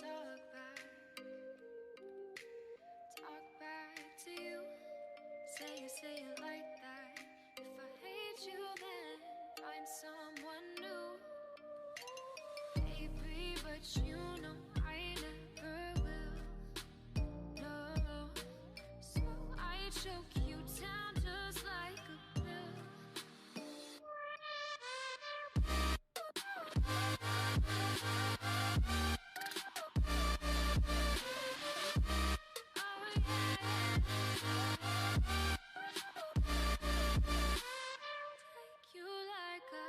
talk back to you. Say it like that. If I hate you, then find someone new. Baby, but you know I never will. No, so I choke you down just like a pill. You like a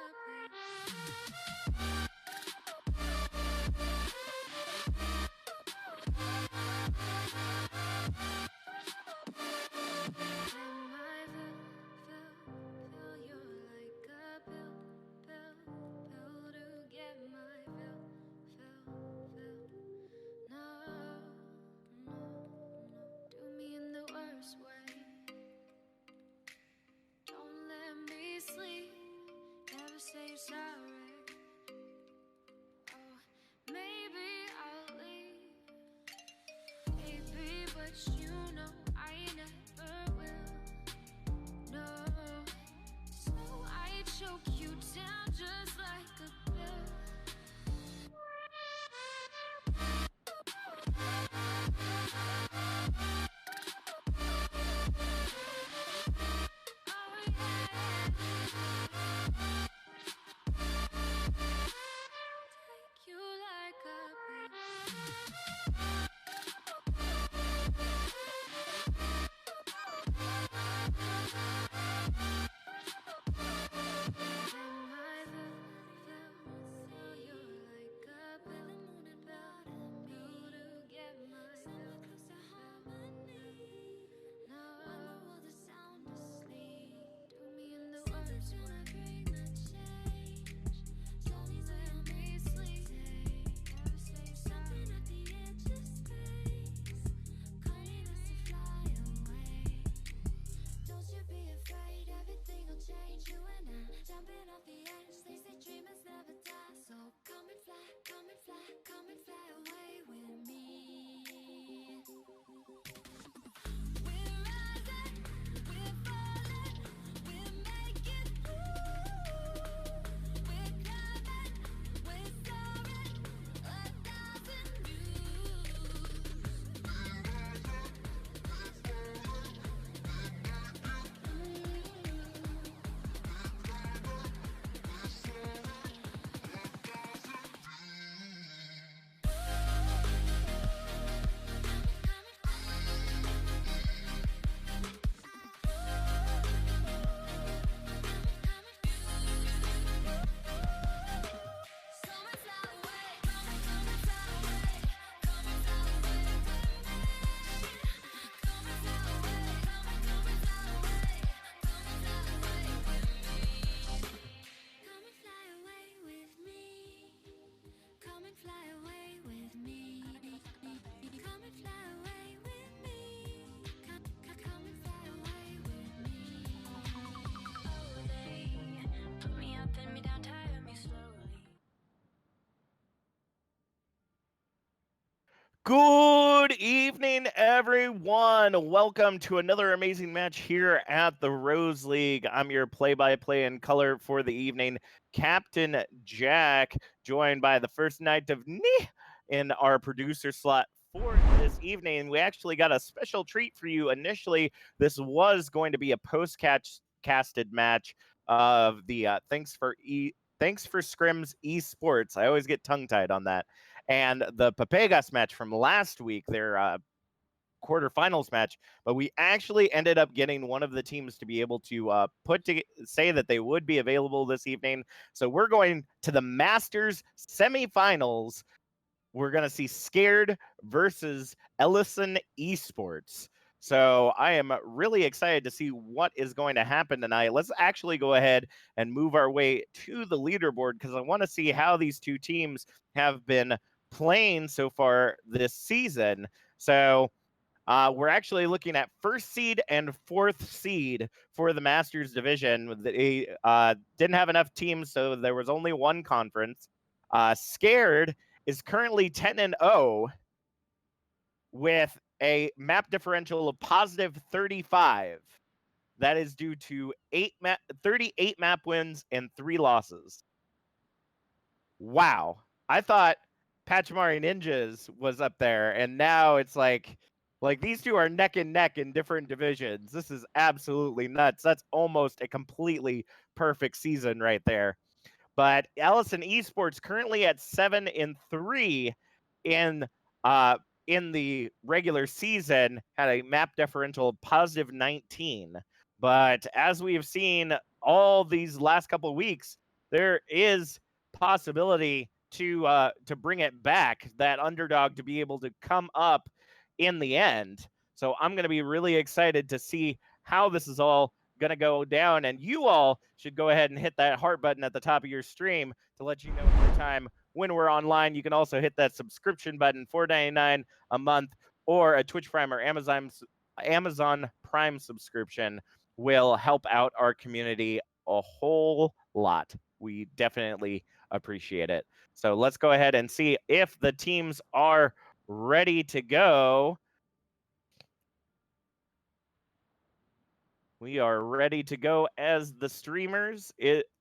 fill you like a pill to get my fill. No, do me in the worst way. Don't let me sleep, never say sorry. Oh, maybe I'll leave, baby, but you know I never will. No, so I choke you down just like a pill. You like a fill you like a pill to get my close to harmony. No, all the sound asleep. Do me in the worst way. Bring the change. Don't let me sleep. Never say something at the edge of space, calling us to fly away. Don't you be afraid, everything will change. You and I jumping off the edge. They say dreamers never die, so come and fly, come and fly, come and fly away with me. We're rising, we're falling, we're making through. We're climbing, we're soaring, 1,000 views. Good evening, everyone. Welcome to another amazing match here at the Rose League. I'm your play-by-play in color for the evening, Captain Jack, joined by the first knight of Ni in our producer slot for this evening. We actually got a special treat for you. Initially, this was going to be a post-casted match of the Thanks for Scrims Esports. I always get tongue-tied on that. And the Papegas match from last week, their quarterfinals match, but we actually ended up getting one of the teams to be able to say that they would be available this evening. So we're going to the Masters semifinals. We're going to see Scared versus eLisioN Esports. So I am really excited to see what is going to happen tonight. Let's actually go ahead and move our way to the leaderboard because I want to see how these two teams have been playing so far this season. So we're actually looking at first seed and fourth seed for the Masters division. They didn't have enough teams, so there was only one conference. Scared is currently 10-0 with a map differential of positive 35. That is due to 38 map wins and 3 losses. Wow. I thought Pachimari Ninjas was up there, and now it's like these two are neck and neck in different divisions. This is absolutely nuts. That's almost a completely perfect season right there. But eLisioN Esports currently at 7-3 in the regular season, had a map differential of positive 19. But as we have seen all these last couple of weeks, there is possibility to bring it back, that underdog to be able to come up in the end. So I'm going to be really excited to see how this is all going to go down, and you all should go ahead and hit that heart button at the top of your stream to let you know every time when we're online. You can also hit that subscription button, $4.99 a month, or a Twitch Prime or Amazon Prime subscription will help out our community a whole lot. We definitely appreciate it. So let's go ahead and see if the teams are ready to go. We are ready to go as the streamers.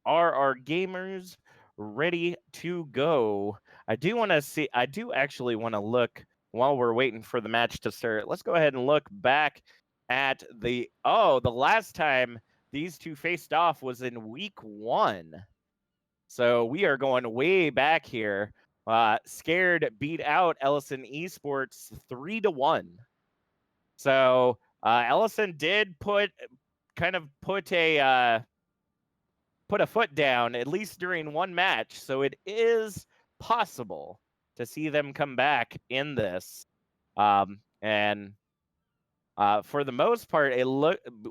Are our gamers ready to go? I do actually want to look while we're waiting for the match to start. Let's go ahead and look back at the last time these two faced off was in week 1. So we are going way back here. Scared beat out eLisioN Esports 3-1. So eLisioN did put a foot down, at least during one match. So it is possible to see them come back in this. And for the most part,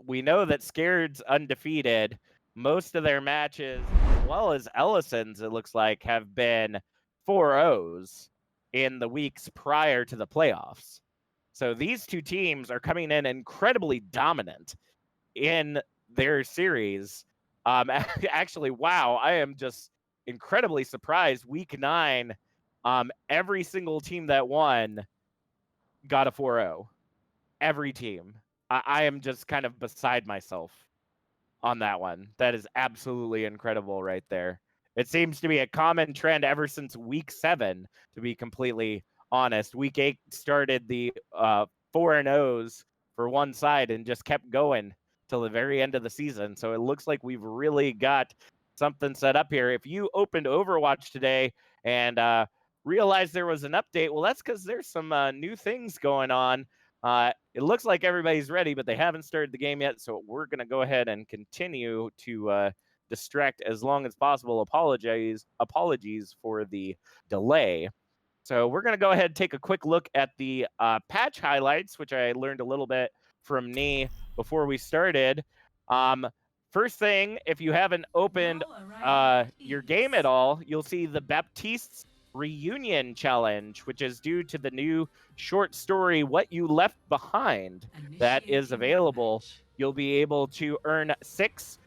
we know that Scared's undefeated. Most of their matches, as well as eLision's, it looks like, have been 4-0s in the weeks prior to the playoffs. So these two teams are coming in incredibly dominant in their series. Actually, wow, I am just incredibly surprised. Week 9, every single team that won got a 4-0. Every team. I am just kind of beside myself on that one. That is absolutely incredible right there. It seems to be a common trend ever since week 7, to be completely honest. Week 8 started the 4-0s for one side and just kept going till the very end of the season. So it looks like we've really got something set up here. If you opened Overwatch today and realized there was an update, well, that's because there's some new things going on. It looks like everybody's ready, but they haven't started the game yet, so we're going to go ahead and continue to distract as long as possible. Apologies for the delay. So we're going to go ahead and take a quick look at the patch highlights, which I learned a little bit from Nee before we started. First thing, if you haven't opened your game at all, you'll see the Baptiste's Reunion Challenge, which is due to the new short story, What You Left Behind, that is available. You'll be able to earn 6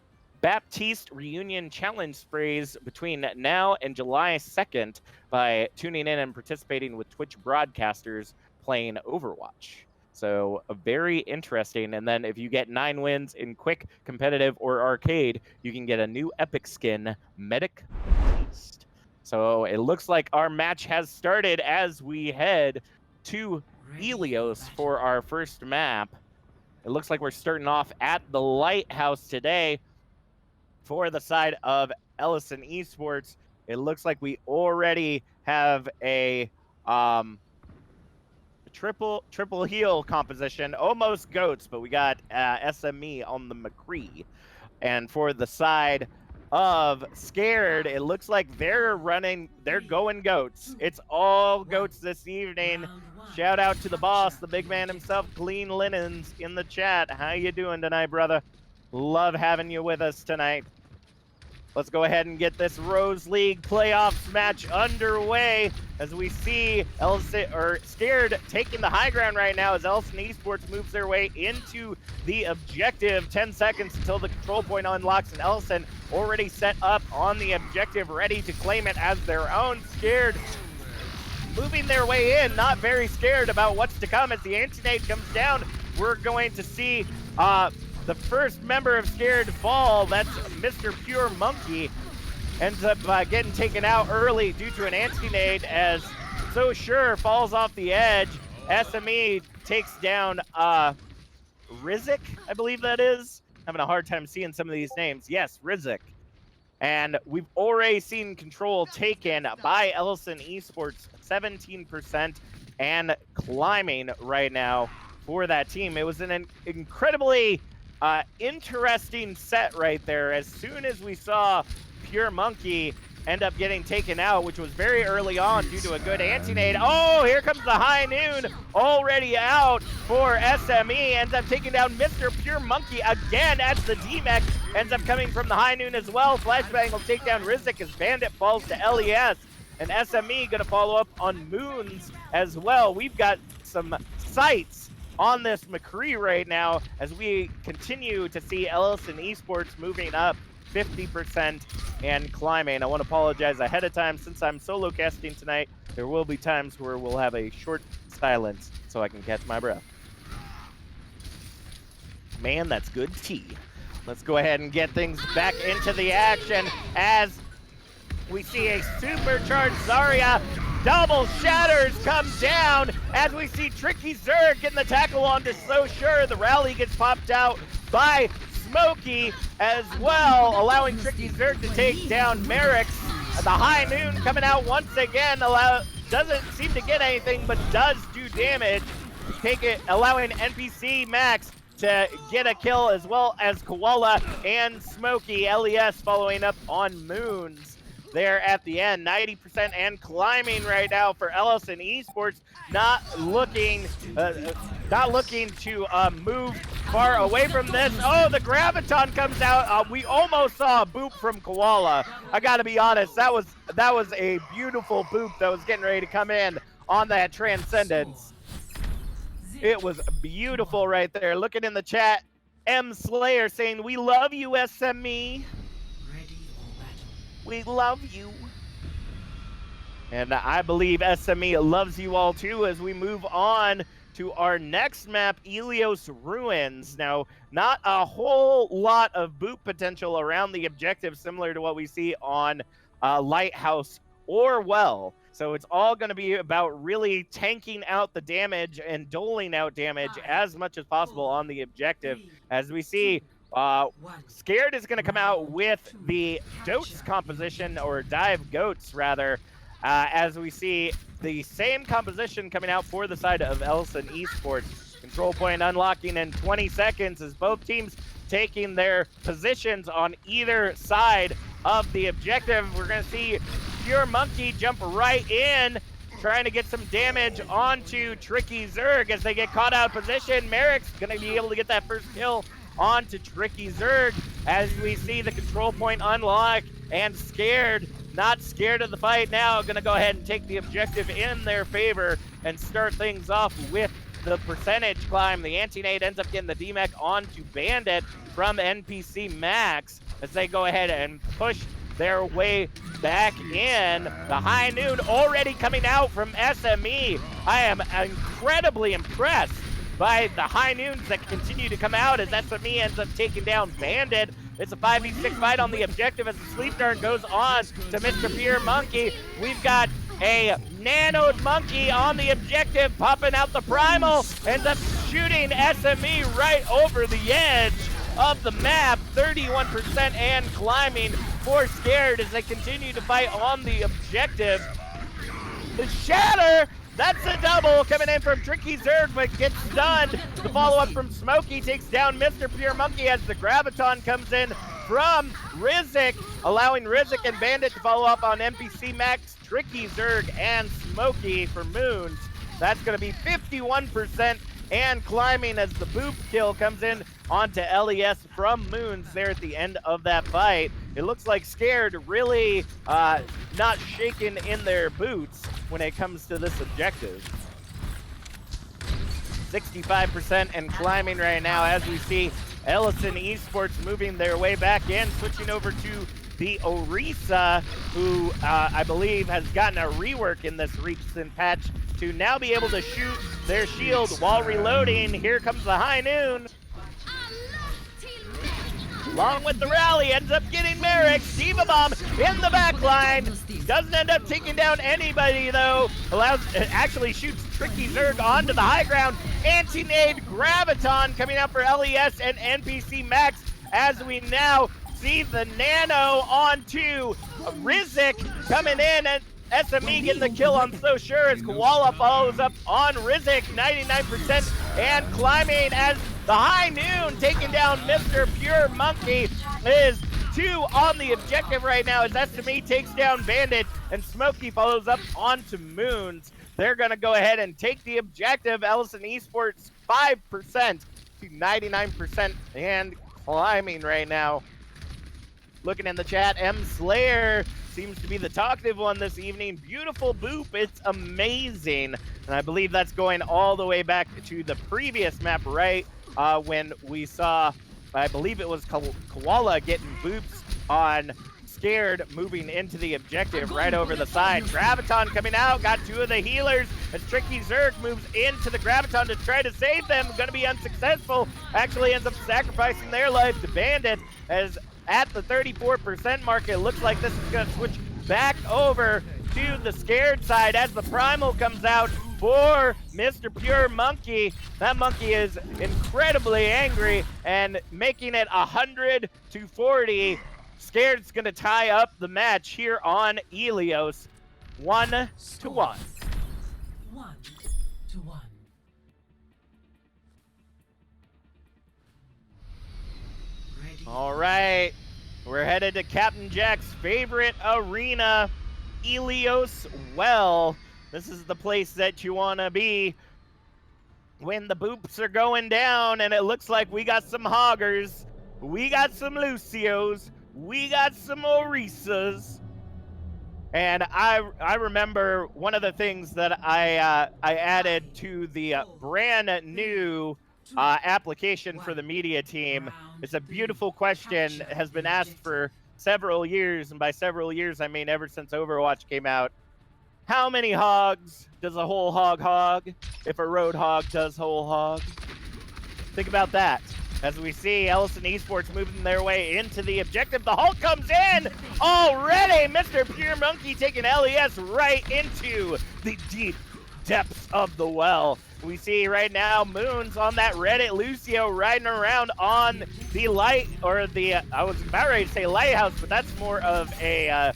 Baptiste Reunion Challenge sprays between now and July 2nd by tuning in and participating with Twitch broadcasters playing Overwatch. So very interesting. And then if you get 9 wins in quick, competitive, or arcade, you can get a new epic skin, Medic Baptiste. So it looks like our match has started as we head to Helios for our first map. It looks like we're starting off at the Lighthouse today. For the side of eLisioN Esports, it looks like we already have a triple heal composition, almost goats, but we got SME on the McCree. And for the side of Scared, it looks like they're going goats. It's all goats this evening. Shout out to the boss, the big man himself, Clean Linens, in the chat. How you doing tonight, brother? Love having you with us tonight. Let's go ahead and get this Rose League playoffs match underway as we see Scared taking the high ground right now as eLisioN Esports moves their way into the objective. 10 seconds until the control point unlocks, and eLisioN already set up on the objective, ready to claim it as their own. Scared moving their way in, not very scared about what's to come. As the anti-nade comes down, we're going to see the first member of Scared fall. That's Mr. Pure Monkey. Ends up getting taken out early due to an anti-nade as So Sure falls off the edge. SME takes down Rizik, I believe that is. Having a hard time seeing some of these names. Yes, Rizik. And we've already seen control taken by eLisioN Esports, 17% and climbing right now for that team. It was an incredibly interesting set right there. As soon as we saw Pure Monkey end up getting taken out, which was very early on due to a good anti-nade. Oh, here comes the High Noon already out for SME. Ends up taking down Mr. Pure Monkey again as the D-Mech ends up coming from the High Noon as well. Flashbang will take down Rizik as Bandit falls to LES. And SME gonna follow up on Moons as well. We've got some sights on this McCree right now as we continue to see eLisioN Esports moving up 50% and climbing. I want to apologize ahead of time since I'm solo casting tonight. There will be times where we'll have a short silence so I can catch my breath. Man, that's good tea. Let's go ahead and get things back into the action as we see a supercharged Zarya. Double shatters come down as we see Tricky Zerg getting the tackle onto So Sure. The rally gets popped out by Smokey as well, allowing Tricky Zerg to take down Merrick's. The High Noon coming out once again, doesn't seem to get anything, but does do damage. Allowing NPC Max to get a kill, as well as Koala and Smokey. LES following up on Moons there at the end. 90% and climbing right now for eLisioN Esports. Not looking to move far away from this. Oh, the Graviton comes out. We almost saw a boop from Koala. I gotta be honest, that was a beautiful boop that was getting ready to come in on that Transcendence. It was beautiful right there. Looking in the chat, M Slayer saying, "We love you, SME. We love you." And I believe SME loves you all too as we move on to our next map, Ilios Ruins. Now, not a whole lot of boot potential around the objective, similar to what we see on Lighthouse or Well. So it's all going to be about really tanking out the damage and doling out damage as much as possible on the objective. As we see, Scared is going to come out with the Goats composition, or Dive Goats rather, as we see the same composition coming out for the side of eLisioN Esports. Control point unlocking in 20 seconds as both teams taking their positions on either side of the objective. We're going to see Pure Monkey jump right in, trying to get some damage onto Tricky Zerg as they get caught out of position. Merrick's going to be able to get that first kill onto Tricky Zerg as we see the control point unlock, and Scared, not scared of the fight now, going to go ahead and take the objective in their favor and start things off with the percentage climb. The anti-nade ends up getting the D-Mech onto Bandit from NPC Max as they go ahead and push their way back in. The High Noon already coming out from SME. I am incredibly impressed by the High Noons that continue to come out as SME ends up taking down Bandit. It's a 5v6 fight on the objective as the sleep dart goes on to Mr. Pure Monkey. We've got a nanoed monkey on the objective, popping out the primal, ends up shooting SME right over the edge of the map. 31% and climbing for Scared as they continue to fight on the objective. The Shatter, that's a double coming in from Tricky Zerg, but gets stunned. The follow-up from Smokey takes down Mr. Pure Monkey as the Graviton comes in from Rizik, allowing Rizik and Bandit to follow up on NPC Max, Tricky Zerg, and Smokey for Moons. That's going to be 51% and climbing as the boop kill comes in onto LES from Moons there at the end of that fight. It looks like Scared really not shaken in their boots when it comes to this objective. 65% and climbing right now as we see eLisioN Esports moving their way back in, switching over to the Orisa, who I believe has gotten a rework in this recent patch to now be able to shoot their shield while reloading. Here comes the High Noon. Along with the rally, ends up getting Merrick. Diva Bomb in the back line. Doesn't end up taking down anybody, though. Actually shoots Tricky Zerg onto the high ground. Anti-nade Graviton coming out for LES and NPC Max as we now see the Nano onto Rizik coming in, and SME getting the kill on So Sure as Koala follows up on Rizik, 99%, and climbing as the High Noon taking down Mr. Pure Monkey. Is 2 on the objective right now as SME takes down Bandit, and Smokey follows up onto Moons. They're going to go ahead and take the objective. eLisioN Esports 5% to 99% and climbing right now. Looking in the chat, M Slayer seems to be the talkative one this evening. Beautiful boop, it's amazing. And I believe that's going all the way back to the previous map, right? When we saw, I believe it was Koala getting boops on Scared, moving into the objective right over the side. Graviton coming out, got 2 of the healers as Tricky Zerg moves into the Graviton to try to save them. Gonna be unsuccessful. Actually ends up sacrificing their life to Bandit as at the 34% mark, it looks like this is going to switch back over to the Scared side as the Primal comes out for Mr. Pure Monkey. That monkey is incredibly angry and making it 100 to 40. Scared's going to tie up the match here on eLios, 1-1. 1-1. All right, we're headed to Captain Jack's favorite arena, eLios Well. This is the place that you want to be when the boops are going down, and it looks like we got some Hoggers, we got some Lucios, we got some Orisas. And I remember one of the things that I added to the brand new application for the media team. It's a beautiful question, has been asked for several years, and by several years I mean ever since Overwatch came out. How many hogs does a whole hog if a road hog does whole hog? Think about that. As we see eLisioN Esports moving their way into the objective. The Hulk comes in already. Mr. Pure Monkey taking LES right into the deep depths of the well. We see right now Moons on that Reddit Lucio riding around on the light, or the, I was about ready to say lighthouse, but that's more of a,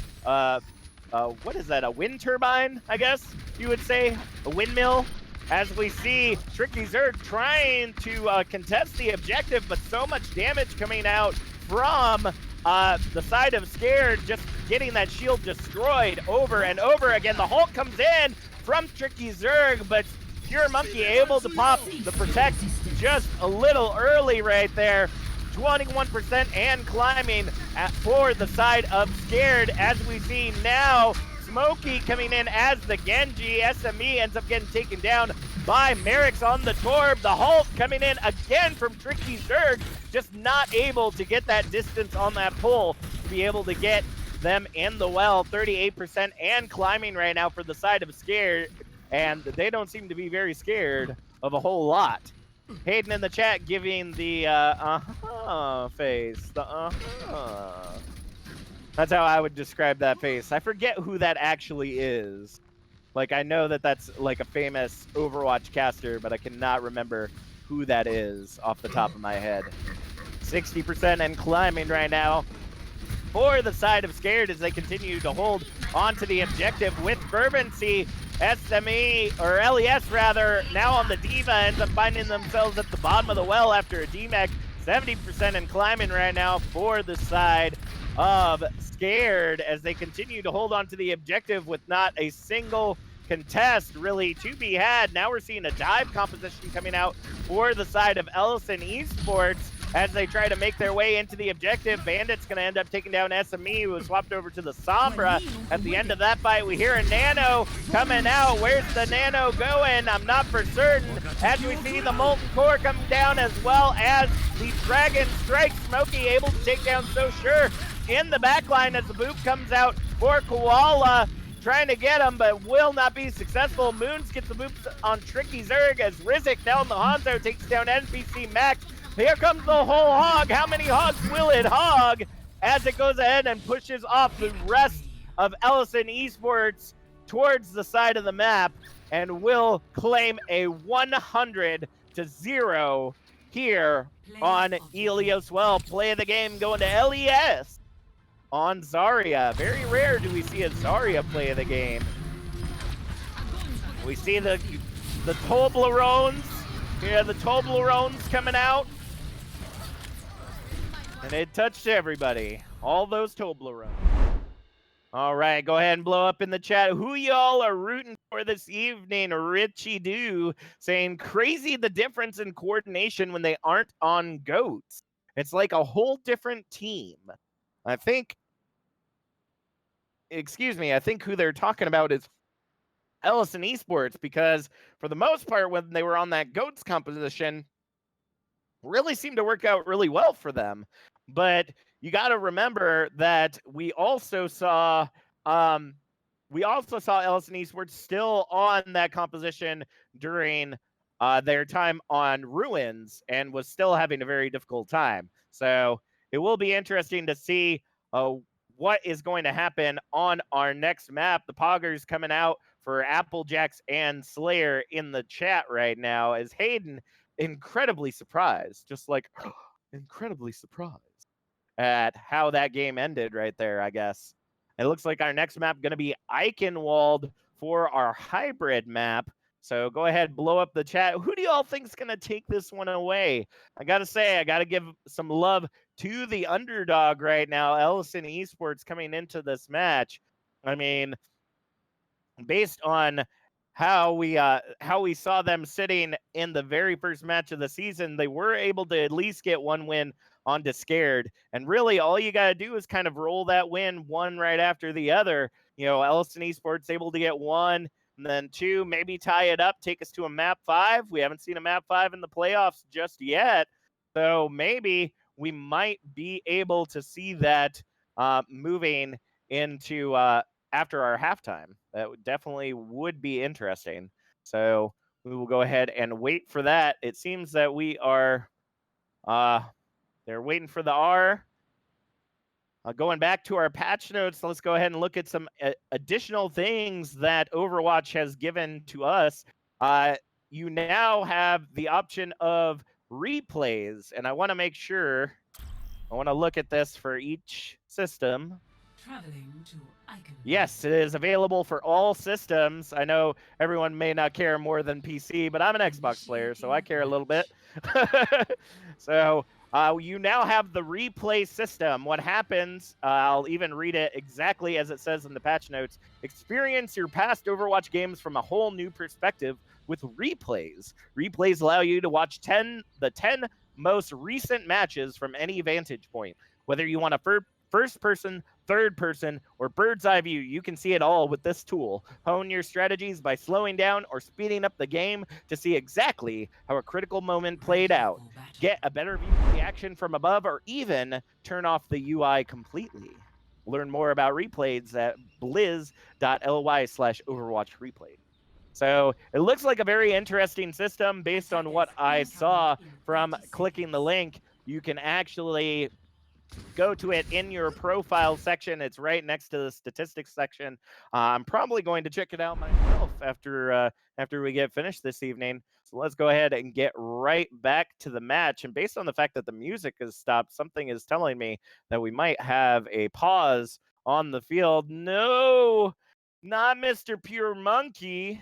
what is that, a wind turbine, I guess you would say, a windmill. As we see Tricky Zerg trying to contest the objective, but so much damage coming out from the side of Scared, just getting that shield destroyed over and over again. The Hulk comes in from Tricky Zerg, but Pure Monkey able to pop the protect just a little early right there. 21% and climbing for the side of Scared, as we see now Smokey coming in as the Genji. SME ends up getting taken down by Merrick's on the Torb. The Hulk coming in again from Tricky Zerg, just not able to get that distance on that pull to be able to get them in the well. 38% and climbing right now for the side of Scared, and they don't seem to be very scared of a whole lot. Hayden in the chat giving the face. The That's how I would describe that face. I forget who that actually is. Like, I know that that's like a famous Overwatch caster, but I cannot remember who that is off the top of my head. 60% and climbing right now for the side of Scared as they continue to hold onto the objective with fervency. SME, or LES rather, now on the Diva, ends up finding themselves at the bottom of the well after a DMAC. 70% and climbing right now for the side of Scared as they continue to hold on to the objective with not a single contest really to be had. Now we're seeing a dive composition coming out for the side of eLisioN Esports as they try to make their way into the objective. Bandit's going to end up taking down SME, who was swapped over to the Sombra. At the end of that fight, we hear a Nano coming out. Where's the Nano going? I'm not for certain. As we see the Molten Core come down, as well as the Dragon Strike. Smokey able to take down So Sure. in the back line as the boop comes out for Koala, trying to get him, but will not be successful. Moons gets the boops on Tricky Zerg as Rizik down the Hanzo takes down NPC Max. Here comes the whole hog. How many hogs will it hog as it goes ahead and pushes off the rest of eLisioN Esports towards the side of the map and will claim a 100-0 here on eLios. Well, play of the game going to LES on Zarya. Very rare do we see a Zarya play of the game. We see the Toblerones. Here, the Toblerones coming out. And it touched everybody. All those Toblerones. All right, go ahead and blow up in the chat. Who y'all are rooting for this evening? Richie Doo saying, crazy the difference in coordination when they aren't on goats. It's like a whole different team. I think who they're talking about is eLisioN Esports, because for the most part, when they were on that goats composition, really seemed to work out really well for them. But you got to remember that we also saw eLisioN Esports still on that composition during their time on Ruins and was still having a very difficult time. So it will be interesting to see what is going to happen on our next map. The Poggers coming out for Applejacks and Slayer in the chat right now as Hayden incredibly surprised, just like incredibly surprised at how that game ended right there, I guess. It looks like our next map going to be Eichenwald for our hybrid map. So go ahead, blow up the chat. Who do y'all think is going to take this one away? I got to say, I got to give some love to the underdog right now, eLisioN Esports, coming into this match. I mean, based on how we saw them sitting in the very first match of the season, they were able to at least get one win onto Scared. And really, all you got to do is kind of roll that win one right after the other. You know, eLisioN Esports able to get one, and then two, maybe tie it up, take us to a map 5. We haven't seen a map 5 in the playoffs just yet. So maybe we might be able to see that moving into after our halftime. That definitely would be interesting. So we will go ahead and wait for that. It seems that we are they're waiting for the R. Going back to our patch notes, let's go ahead and look at some additional things that Overwatch has given to us. You now have the option of replays, and I want to make sure, I want to look at this for each system. Traveling to Eichenwald. Yes, it is available for all systems. I know everyone may not care more than PC, but I'm an Xbox player, so I care a little bit. So you now have the replay system. What happens, I'll even read it exactly as it says in the patch notes. Experience your past Overwatch games from a whole new perspective with replays. Replays allow you to watch the 10 most recent matches from any vantage point. Whether you want a first person, third person, or bird's eye view, you can see it all with this tool. Hone your strategies by slowing down or speeding up the game to see exactly how a critical moment played out. Get a better view of the action from above, or even turn off the UI completely. Learn more about replays at blizz.ly/Overwatch replay. So it looks like a very interesting system based on what I saw from clicking the link. You can actually go to it in your profile section. It's right next to the statistics section. I'm probably going to check it out myself after we get finished this evening. So let's go ahead and get right back to the match. And based on the fact that the music has stopped, something is telling me that we might have a pause on the field. No, not Mr. Pure Monkey.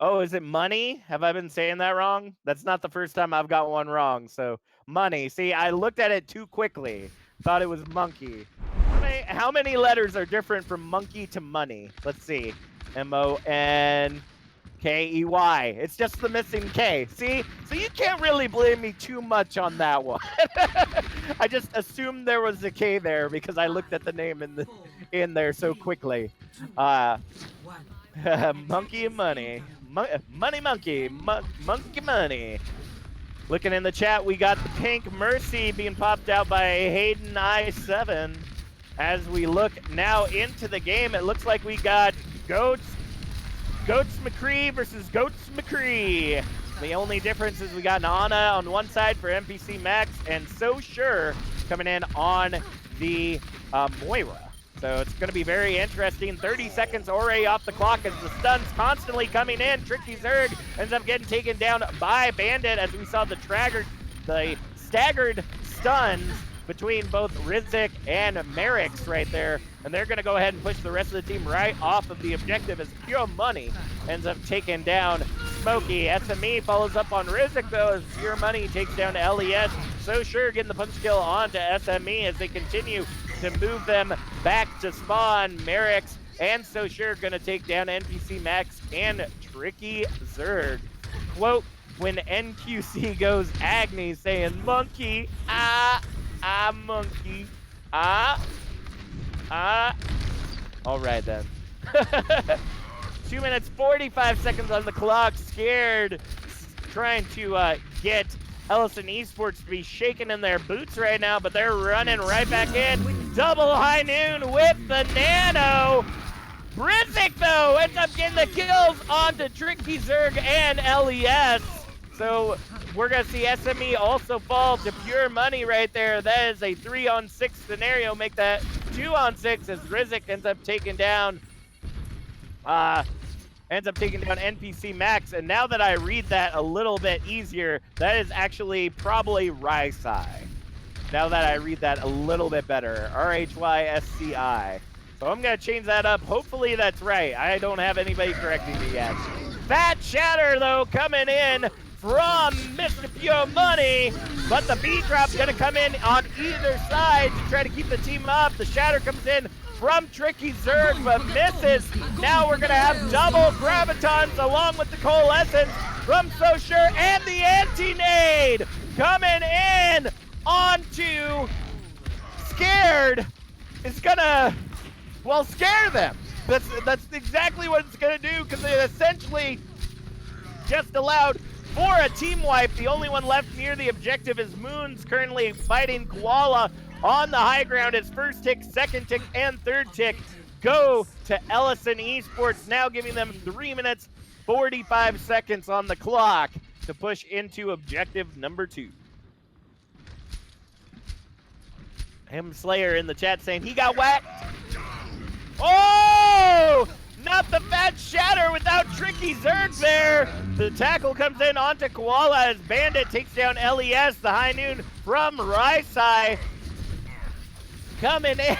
Oh, is it Money? Have I been saying that wrong? That's not the first time I've got one wrong. So Money. See, I looked at it too quickly. Thought it was Monkey. How many letters are different from Monkey to Money? Let's see. MONKEY. It's just the missing K. See? So you can't really blame me too much on that one. I just assumed there was a K there because I looked at the name in there so quickly. Monkey and Money. Money Monkey. Monkey Money. Looking in the chat, we got the pink Mercy being popped out by Hayden I7. As we look now into the game, it looks like we got Goats McCree versus Goats McCree. The only difference is we got Nana on one side for NPC Max and So Sure coming in on the Moira. So it's going to be very interesting. 30 seconds already off the clock as the stuns constantly coming in. Tricky Zerg ends up getting taken down by Bandit as we saw the staggered stuns between both Rizik and Merrick's right there. And they're going to go ahead and push the rest of the team right off of the objective as Pure Money ends up taking down Smokey. SME follows up on Rizik though as Pure Money takes down LES. So Sure getting the punch kill onto SME as they continue to move them back to spawn. Merrick's and So Sure gonna take down NPC Max and Tricky Zerg. Quote, when NQC goes Agni saying, monkey, monkey, All right then. 2 minutes, 45 seconds on the clock. Scared, trying to get eLisioN Esports to be shaking in their boots right now, but they're running right back in. Double high noon with the nano. Rizik, though, ends up getting the kills onto Tricky Zerg and LES. So we're going to see SME also fall to Pure Money right there. That is a 3-on-6 scenario. Make that 2-on-6 as Rizik ends up taking down NPC Max. And now that I read that a little bit easier, that is actually probably Rysci. Now that I read that a little bit better, RHYSCI. So I'm going to change that up. Hopefully that's right. I don't have anybody correcting me yet. Fat Shatter, though, coming in from Mr. Pure Money, but the beat drop's going to come in on either side to try to keep the team up. The Shatter comes in from Tricky Zerg, but misses. Now we're going to have double Gravitons along with the Coalescence from So Sure and the Anti-Nade coming in onto Scared. It's going to, well, scare them. That's exactly what it's going to do because it essentially just allowed for a team wipe. The only one left near the objective is Moons, currently fighting Koala on the high ground. His first tick, second tick, and third tick go to eLisioN Esports, now giving them 3 minutes, 45 seconds on the clock to push into objective number 2. Slayer in the chat saying he got whacked. Oh! Not the Fat Shatter without Tricky Zerg there. The tackle comes in onto Koala as Bandit takes down LES. The high noon from Rysci coming in.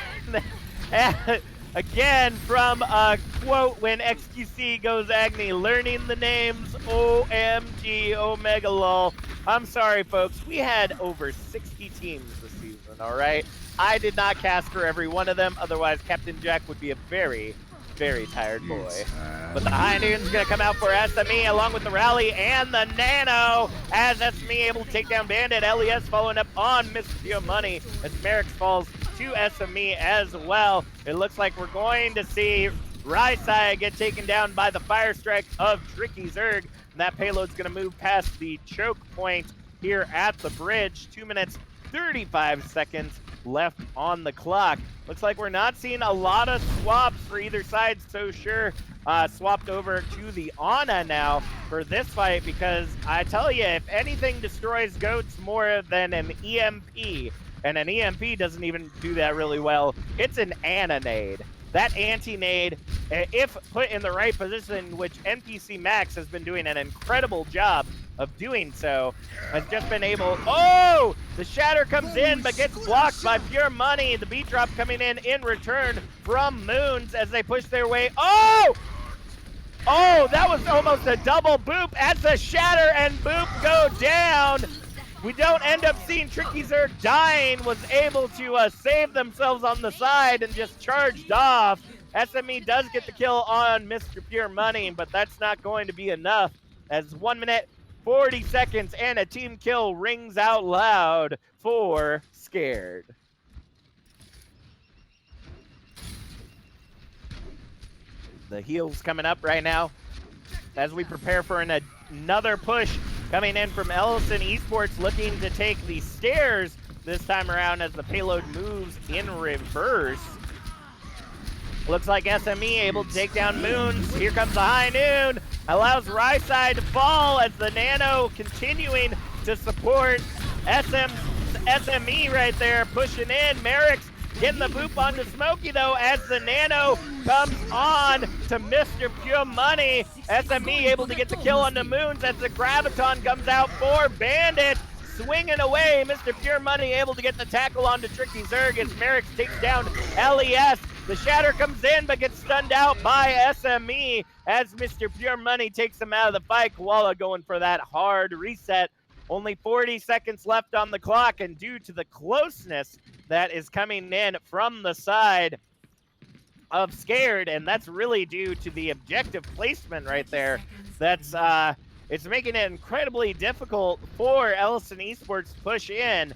Again from a quote when XQC goes Agni, learning the names. OMG, Omega lol. I'm sorry, folks. We had over 60 teams this season, all right? I did not cast for every one of them. Otherwise, Captain Jack would be a very, very tired boy. But the high noon's going to come out for SME along with the rally and the nano as SME able to take down Bandit. LES following up on Mr. Pure Money as Merrick falls to SME as well. It looks like we're going to see Rysci get taken down by the fire strike of Tricky Zerg. And that payload's going to move past the choke point here at the bridge. 2 minutes, 35 seconds left on the clock. Looks like we're not seeing a lot of swaps for either side. So Sure swapped over to the Ana now for this fight because I tell you, if anything destroys Goats more than an EMP, and an EMP doesn't even do that really well, it's an Anti-Nade. That Anti-Nade, if put in the right position, which NPC Max has been doing an incredible job of doing so, has just been able, oh! The Shatter comes in but gets blocked by Pure Money. The beat drop coming in return from Moons as they push their way, oh! Oh, that was almost a double boop as the Shatter and boop go down. We don't end up seeing Tricky Zerg dying, was able to save themselves on the side and just charged off. SME does get the kill on Mr. Pure Money, but that's not going to be enough as 1 minute, 40 seconds and a team kill rings out loud for Scared. The heals coming up right now as we prepare for another push Coming in from eLisioN Esports, looking to take the stairs this time around as the payload moves in reverse. Looks like SME able to take down Moons. Here comes the high noon. Allows Ryside to fall as the Nano continuing to support SME right there, pushing in. Merrick's getting the boop onto Smokey though as the Nano comes on to Mr. Pure Money. SME able to get the kill on the Moons as the Graviton comes out for Bandit. Swinging away, Mr. Pure Money able to get the tackle onto Tricky Zerg as Merrick takes down LES. The Shatter comes in but gets stunned out by SME as Mr. Pure Money takes him out of the fight. Koala going for that hard reset. Only 40 seconds left on the clock, and due to the closeness that is coming in from the side of Scared, and that's really due to the objective placement right there, that's it's making it incredibly difficult for eLisioN Esports to push in.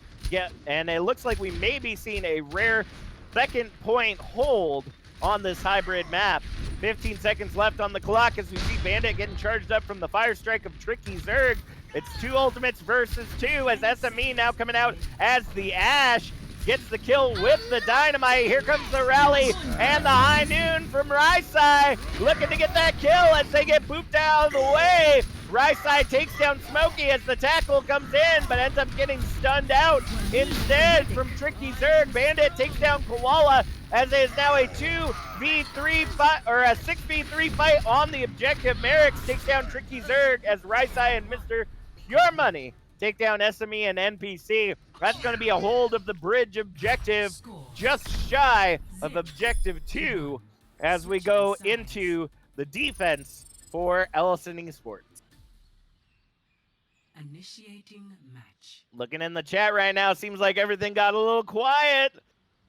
And it looks like we may be seeing a rare second point hold on this hybrid map. 15 seconds left on the clock as we see Bandit getting charged up from the fire strike of Tricky Zerg. It's 2 ultimates versus 2 as SME now coming out as the Ash gets the kill with the dynamite. Here comes the rally and the high noon from Ryside looking to get that kill as they get booped out of the way. Ryside takes down Smokey as the tackle comes in, but ends up getting stunned out instead from Tricky Zerg. Bandit takes down Koala as it is now a 2v3 fight, or a 6v3 fight on the objective. Merrick takes down Tricky Zerg as Ryside and Mr. Pure Money take down SME and NPC. That's going to be a hold of the bridge objective, just shy of objective 2 as we go into the defense for eLisioN Esports. Initiating match. Looking in the chat right now, seems like everything got a little quiet.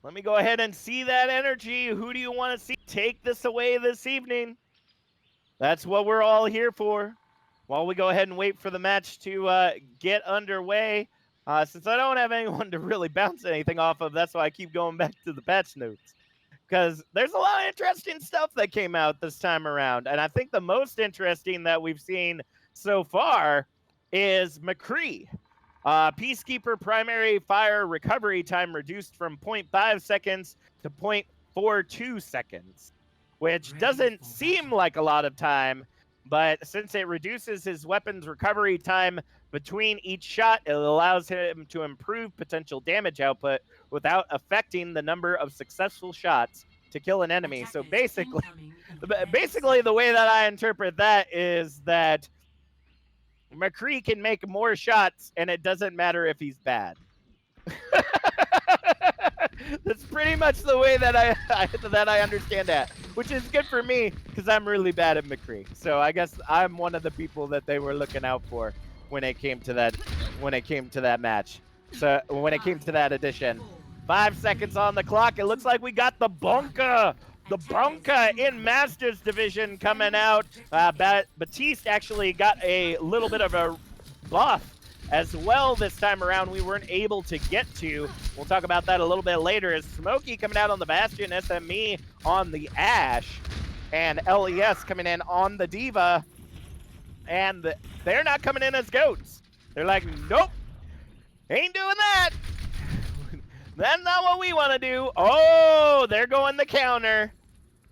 Let me go ahead and see that energy. Who do you want to see take this away this evening? That's what we're all here for. While we go ahead and wait for the match to get underway, since I don't have anyone to really bounce anything off of, that's why I keep going back to the patch notes. Because there's a lot of interesting stuff that came out this time around. And I think the most interesting that we've seen so far is McCree. Peacekeeper primary fire recovery time reduced from 0.5 seconds to 0.42 seconds, which doesn't seem like a lot of time, but since it reduces his weapon's recovery time between each shot, it allows him to improve potential damage output without affecting the number of successful shots to kill an enemy. So basically the way that I interpret that is that McCree can make more shots, and it doesn't matter if he's bad. That's pretty much the way that I understand that, which is good for me because I'm really bad at McCree. So I guess I'm one of the people that they were looking out for when it came to that match. So when it came to that edition. 5 seconds on the clock. It looks like we got the bunker. The bunker in Masters Division coming out. Batiste actually got a little bit of a buff as well this time around we weren't able to get to. We'll talk about that a little bit later as Smokey coming out on the Bastion, SME on the Ash, and LES coming in on the Diva. And they're not coming in as goats. They're like, nope, ain't doing that. That's not what we want to do. Oh, they're going the counter.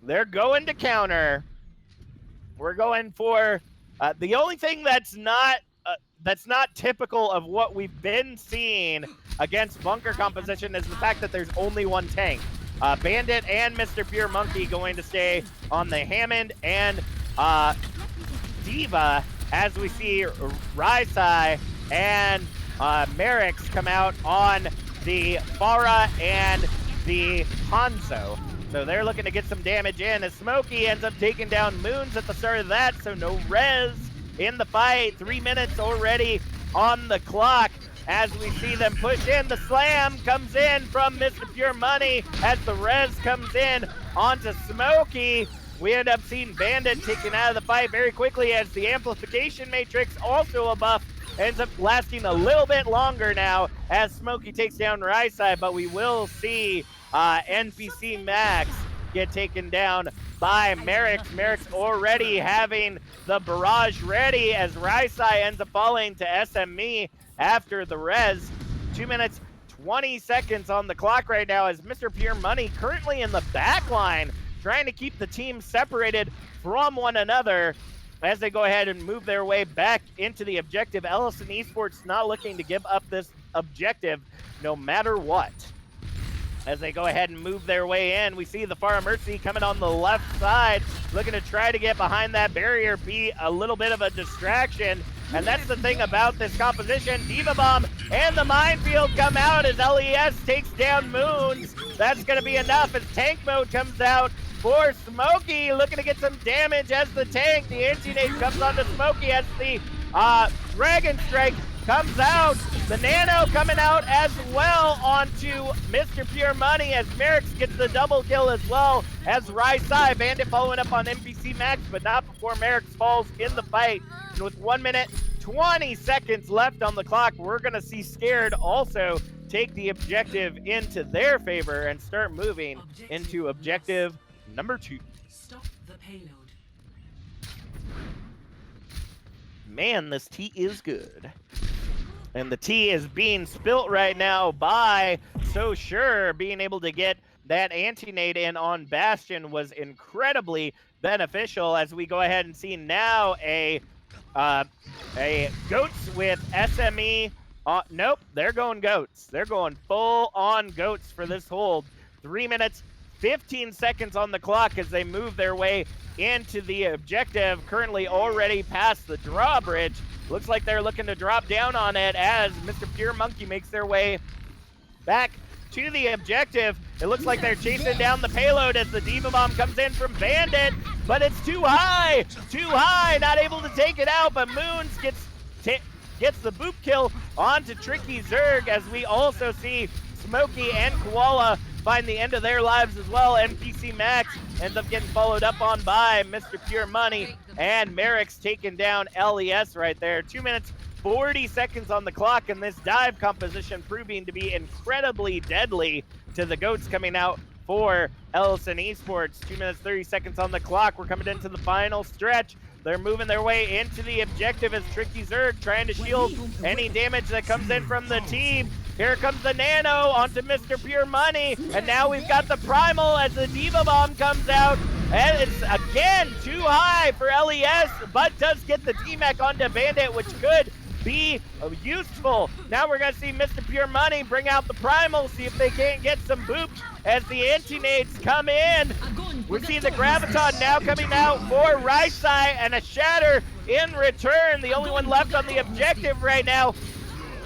They're going to counter. We're going for the only thing that's not typical of what we've been seeing against bunker composition is the fact that there's only one tank. Bandit and Mr. Pure Monkey going to stay on the Hammond and Diva as we see Rysai and Merrick's come out on the Farah and the Hanzo. So they're looking to get some damage in as Smokey ends up taking down Moons at the start of that, so no res in the fight. 3 minutes already on the clock as we see them push in. The slam comes in from Mr. Pure Money as the res comes in onto Smokey. We end up seeing Bandit taken out of the fight very quickly as the amplification matrix, also a buff, ends up lasting a little bit longer now as Smokey takes down Ryside, but we will see NPC Max get taken down by Merrick. Merrick's already having the barrage ready as Raisai ends up falling to SME after the res. 2 minutes, 20 seconds on the clock right now as Mr. Pure Money currently in the back line, trying to keep the team separated from one another as they go ahead and move their way back into the objective. eLisioN Esports not looking to give up this objective no matter what. As they go ahead and move their way in, we see the Far Mercy coming on the left side, looking to try to get behind that barrier, be a little bit of a distraction. And that's the thing about this composition. Diva Bomb and the Minefield come out as LES takes down Moons. That's going to be enough as tank mode comes out for Smokey, looking to get some damage as the tank. The anti-nade comes onto Smokey as the Dragon Strike comes out. The Nano coming out as well onto Mr. Pure Money as Merrick gets the double kill as well as Raisai. Bandit following up on NPC Max, but not before Merrick falls in the fight. And with 1 minute, 20 seconds left on the clock, we're going to see Scared also take the objective into their favor and start moving into objective number 2. Stop the payload. Man, this tea is good. And the tea is being spilt right now by So Sure. Being able to get that anti-nade in on Bastion was incredibly beneficial as we go ahead and see now a Goats with SME. Nope, they're going Goats. They're going full on Goats for this hold. 3 minutes, 15 seconds on the clock as they move their way into the objective, currently already past the drawbridge. Looks like they're looking to drop down on it as Mr. Pure Monkey makes their way back to the objective. It looks like they're chasing down the payload as the Diva Bomb comes in from Bandit, but it's too high, not able to take it out, but Moons gets the boop kill onto Tricky Zerg as we also see Smokey and Koala find the end of their lives as well. NPC Max ends up getting followed up on by Mr. Pure Money, and Merrick's taking down LES right there. 2 minutes, 40 seconds on the clock, and this dive composition proving to be incredibly deadly to the Goats coming out for eLisioN Esports. 2 minutes, 30 seconds on the clock. We're coming into the final stretch. They're moving their way into the objective as Tricky Zerg trying to shield any damage that comes in from the team. Here comes the Nano onto Mr. Pure Money, and now we've got the Primal as the Diva Bomb comes out, and it's again too high for LES, but does get the T-Mac onto Bandit, which could be useful. Now we're gonna see Mr. Pure Money bring out the Primal, see if they can't get some boops as the anti-nades come in. We see the Graviton now coming out for Raisai and a Shatter in return. The only one left on the objective right now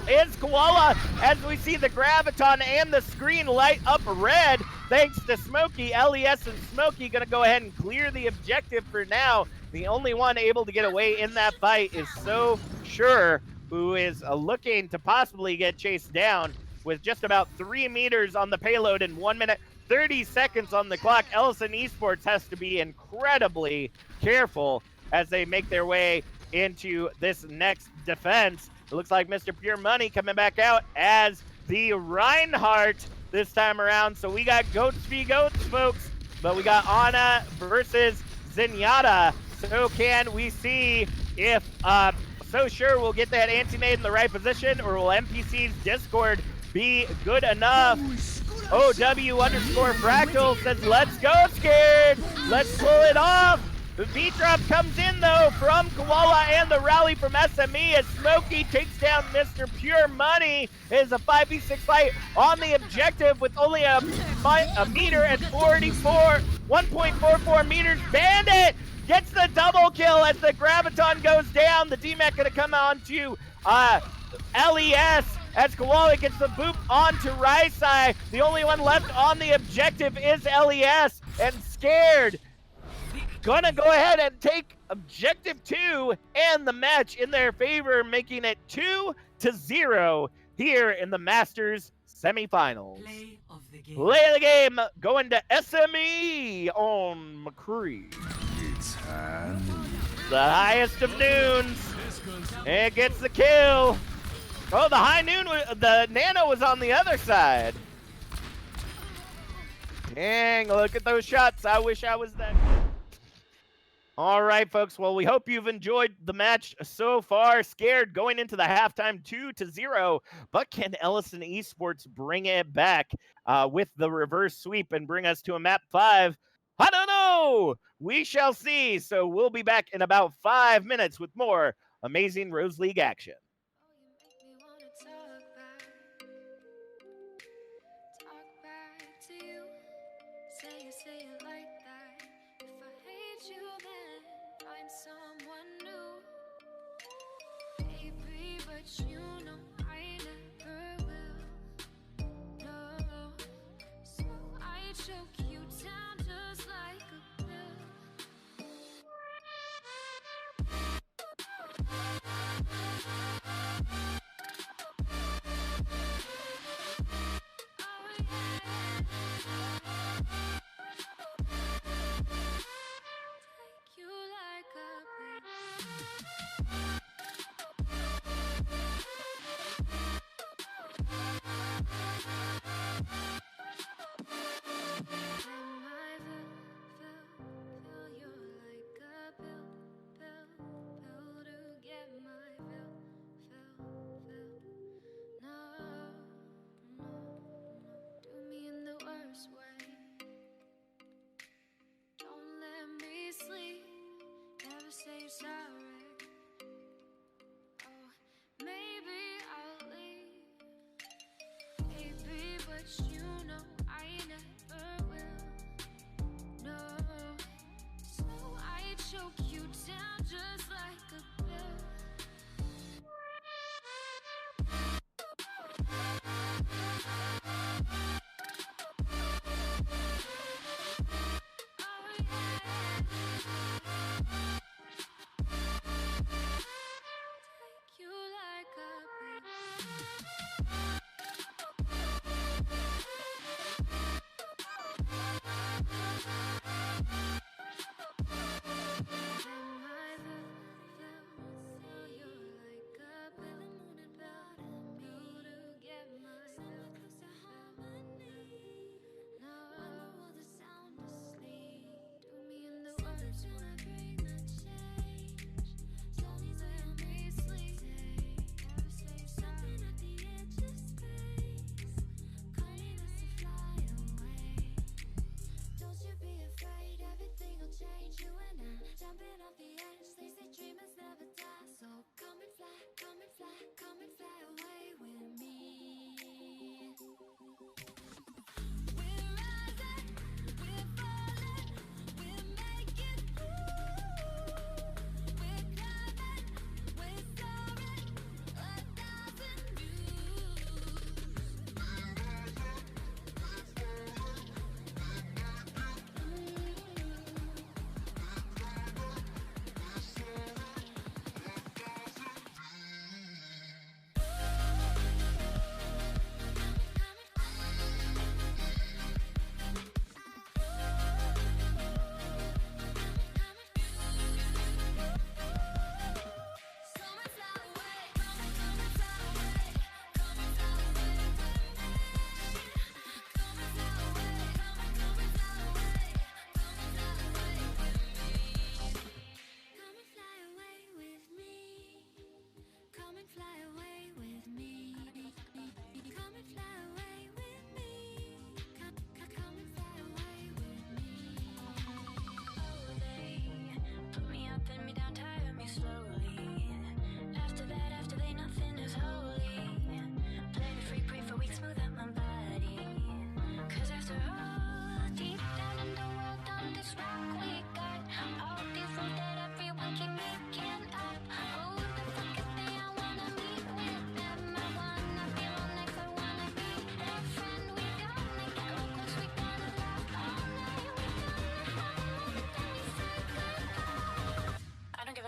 is Koala as we see the Graviton and the screen light up red thanks to Smokey. LES and Smokey gonna go ahead and clear the objective for now. The only one able to get away in that fight is So Sure, who is looking to possibly get chased down with just about 3 meters on the payload in 1 minute, 30 seconds on the clock. eLisioN Esports has to be incredibly careful as they make their way into this next defense. It looks like Mr. Pure Money coming back out as the Reinhardt this time around. So we got Goats v Goats, folks, but we got Ana versus Zenyatta. So can we see if So Sure will get that anti-nade in the right position, or will NPC's Discord be good enough? OW_Fractal says, let's go, Scared. Let's pull it off. The V-drop comes in, though, from Koala and the rally from SME as Smokey takes down Mr. Pure Money. It is a 5v6 fight on the objective with only a meter and 1.44 meters. Bandit gets the double kill as the Graviton goes down. The D-Mac gonna come on to LES as Koala gets the boop onto Raisai. The only one left on the objective is LES, and Scared gonna go ahead and take objective 2 and the match in their favor, making it 2-0 here in the Masters semifinals. Play of the game. Play of the game going to SME on McCree. The highest of noons. It gets the kill. Oh, the high noon, the Nano was on the other side. Dang, look at those shots. I wish I was that good. All right, folks. Well, we hope you've enjoyed the match so far. Scared going into the halftime 2-0. But can eLisioN Esports bring it back with the reverse sweep and bring us to a map 5? I don't know. We shall see. So we'll be back in about 5 minutes with more amazing Rose League action. Oh, you make me wanna talk back to you. Say it like that. If I hate you, then find someone new. Baby, but you know I never will. No, so I choke you down just like a pill. Oh yeah. Take you like a pill. Fill you like a pill to get my fill. No, do me in the worst way. Don't let me sleep, never say sorry. Oh, maybe I'll leave. Baby, but you know I never will. No, so I choke you down just like a pill. Oh yeah. Take you like a pill. Fill you like a pill. Pill to get my fill. Close to harmony. No, all the sound asleep. Do me in the worst way. Bring the change. Don't let me sleep. Never say something at the edge of space. Calling us to fly away. Don't you be afraid, everything will change. You and I jumping off the edge. They say dreamers never die. So come and fly, come and fly, come and fly away with me. We're rising, we're falling, we're making through. We're climbing, we're soaring, 1,000 views.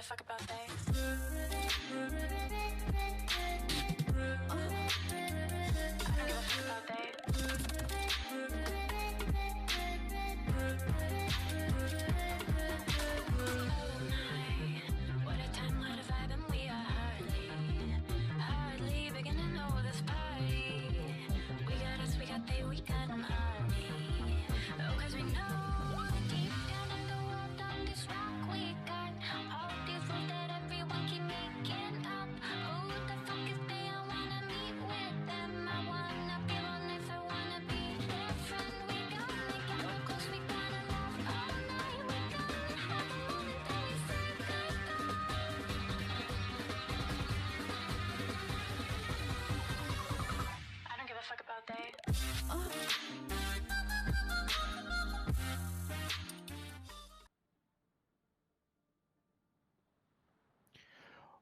Fuck about that. What a time, what a vibe, and we are hardly beginning to know this party. We got us, we got they, we got an army.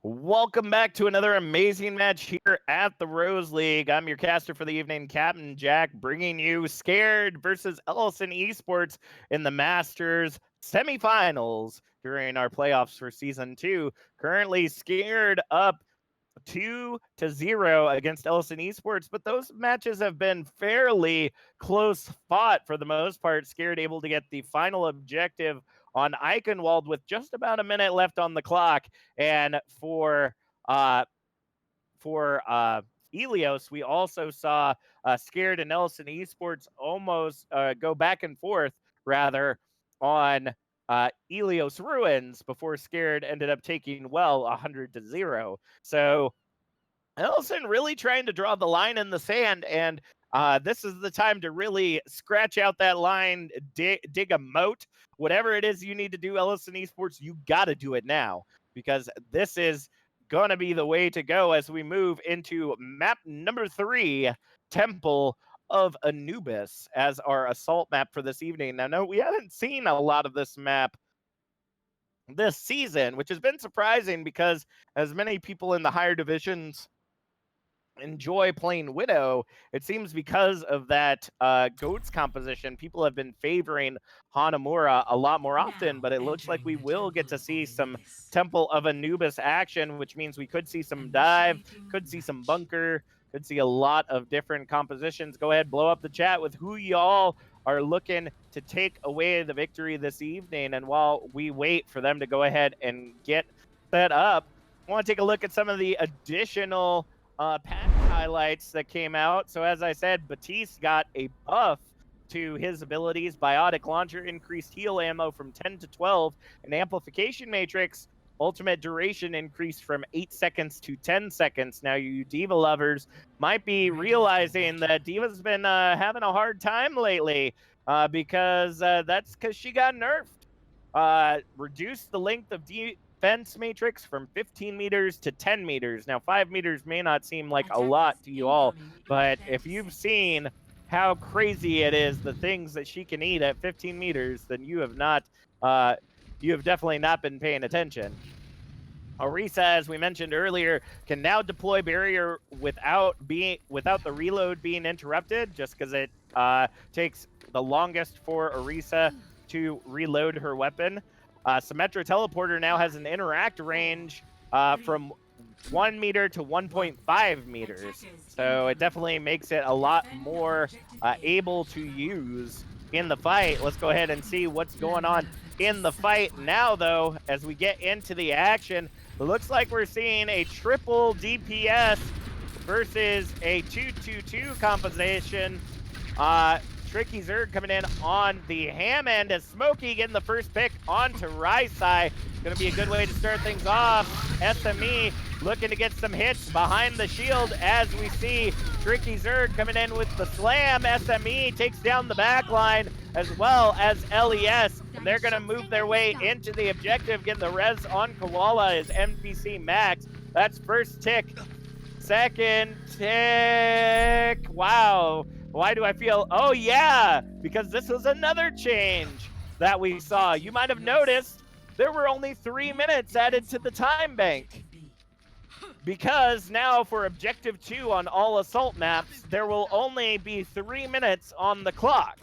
Welcome back to another amazing match here at the Rose League. I'm your caster for the evening, Captain Jack, bringing you Scared versus eLisioN Esports in the Masters semifinals during our playoffs for Season 2. Currently Scared up 2-0 against eLisioN Esports, but those matches have been fairly close fought for the most part. Scared able to get the final objective on Eichenwald with just about a minute left on the clock, and for eLios, we also saw Scared and eLisioN Esports almost go back and forth rather on eLios Ruins before Scared ended up taking 100-0. So eLisioN really trying to draw the line in the sand, and this is the time to really scratch out that line, dig a moat, whatever it is you need to do, eLisioN Esports, you got to do it now, because this is going to be the way to go as we move into map number 3, Temple of Anubis, as our assault map for this evening. Now, no, we haven't seen a lot of this map this season, which has been surprising because as many people in the higher divisions enjoy playing Widow, it seems because of that GOATS composition, people have been favoring Hanamura a lot more often, but it looks like we will get to see some Temple of Anubis action, which means we could see some dive, could see some bunker, could see a lot of different compositions. Go ahead, blow up the chat with who y'all are looking to take away the victory this evening. And while we wait for them to go ahead and get set up, I want to take a look at some of the additional patch highlights that came out. So as I said, Batiste got a buff to his abilities. Biotic Launcher increased heal ammo from 10 to 12, and Amplification Matrix ultimate duration increased from 8 seconds to 10 seconds. Now, you D.Va lovers might be realizing that D.Va's been having a hard time lately because that's because she got nerfed. Reduced the length of defense matrix from 15 meters to 10 meters. Now, 5 meters may not seem like a lot to you all, but if you've seen how crazy it is, the things that she can eat at 15 meters, then you have definitely not been paying attention. Orisa, as we mentioned earlier, can now deploy barrier without the reload being interrupted, just because it takes the longest for Orisa to reload her weapon. Symmetra Teleporter now has an interact range from 1 meter to 1.5 meters. So it definitely makes it a lot more able to use in the fight. Let's go ahead and see what's going on in the fight now, though. As we get into the action, it looks like we're seeing a triple DPS versus a 2-2-2 composition. Tricky Zerg coming in on the ham end as Smokey getting the first pick onto Raisai. Going to be a good way to start things off. SME looking to get some hits behind the shield as we see Tricky Zerg coming in with the slam. SME takes down the back line as well as LES, and they're going to move their way into the objective, getting the res on Koala as NPC Max. That's first tick. Second tick. Wow. Why do I feel? Oh, yeah, because this was another change that we saw. You might have noticed there were only 3 minutes added to the time bank. Because now for Objective 2 on all assault maps, there will only be 3 minutes on the clock.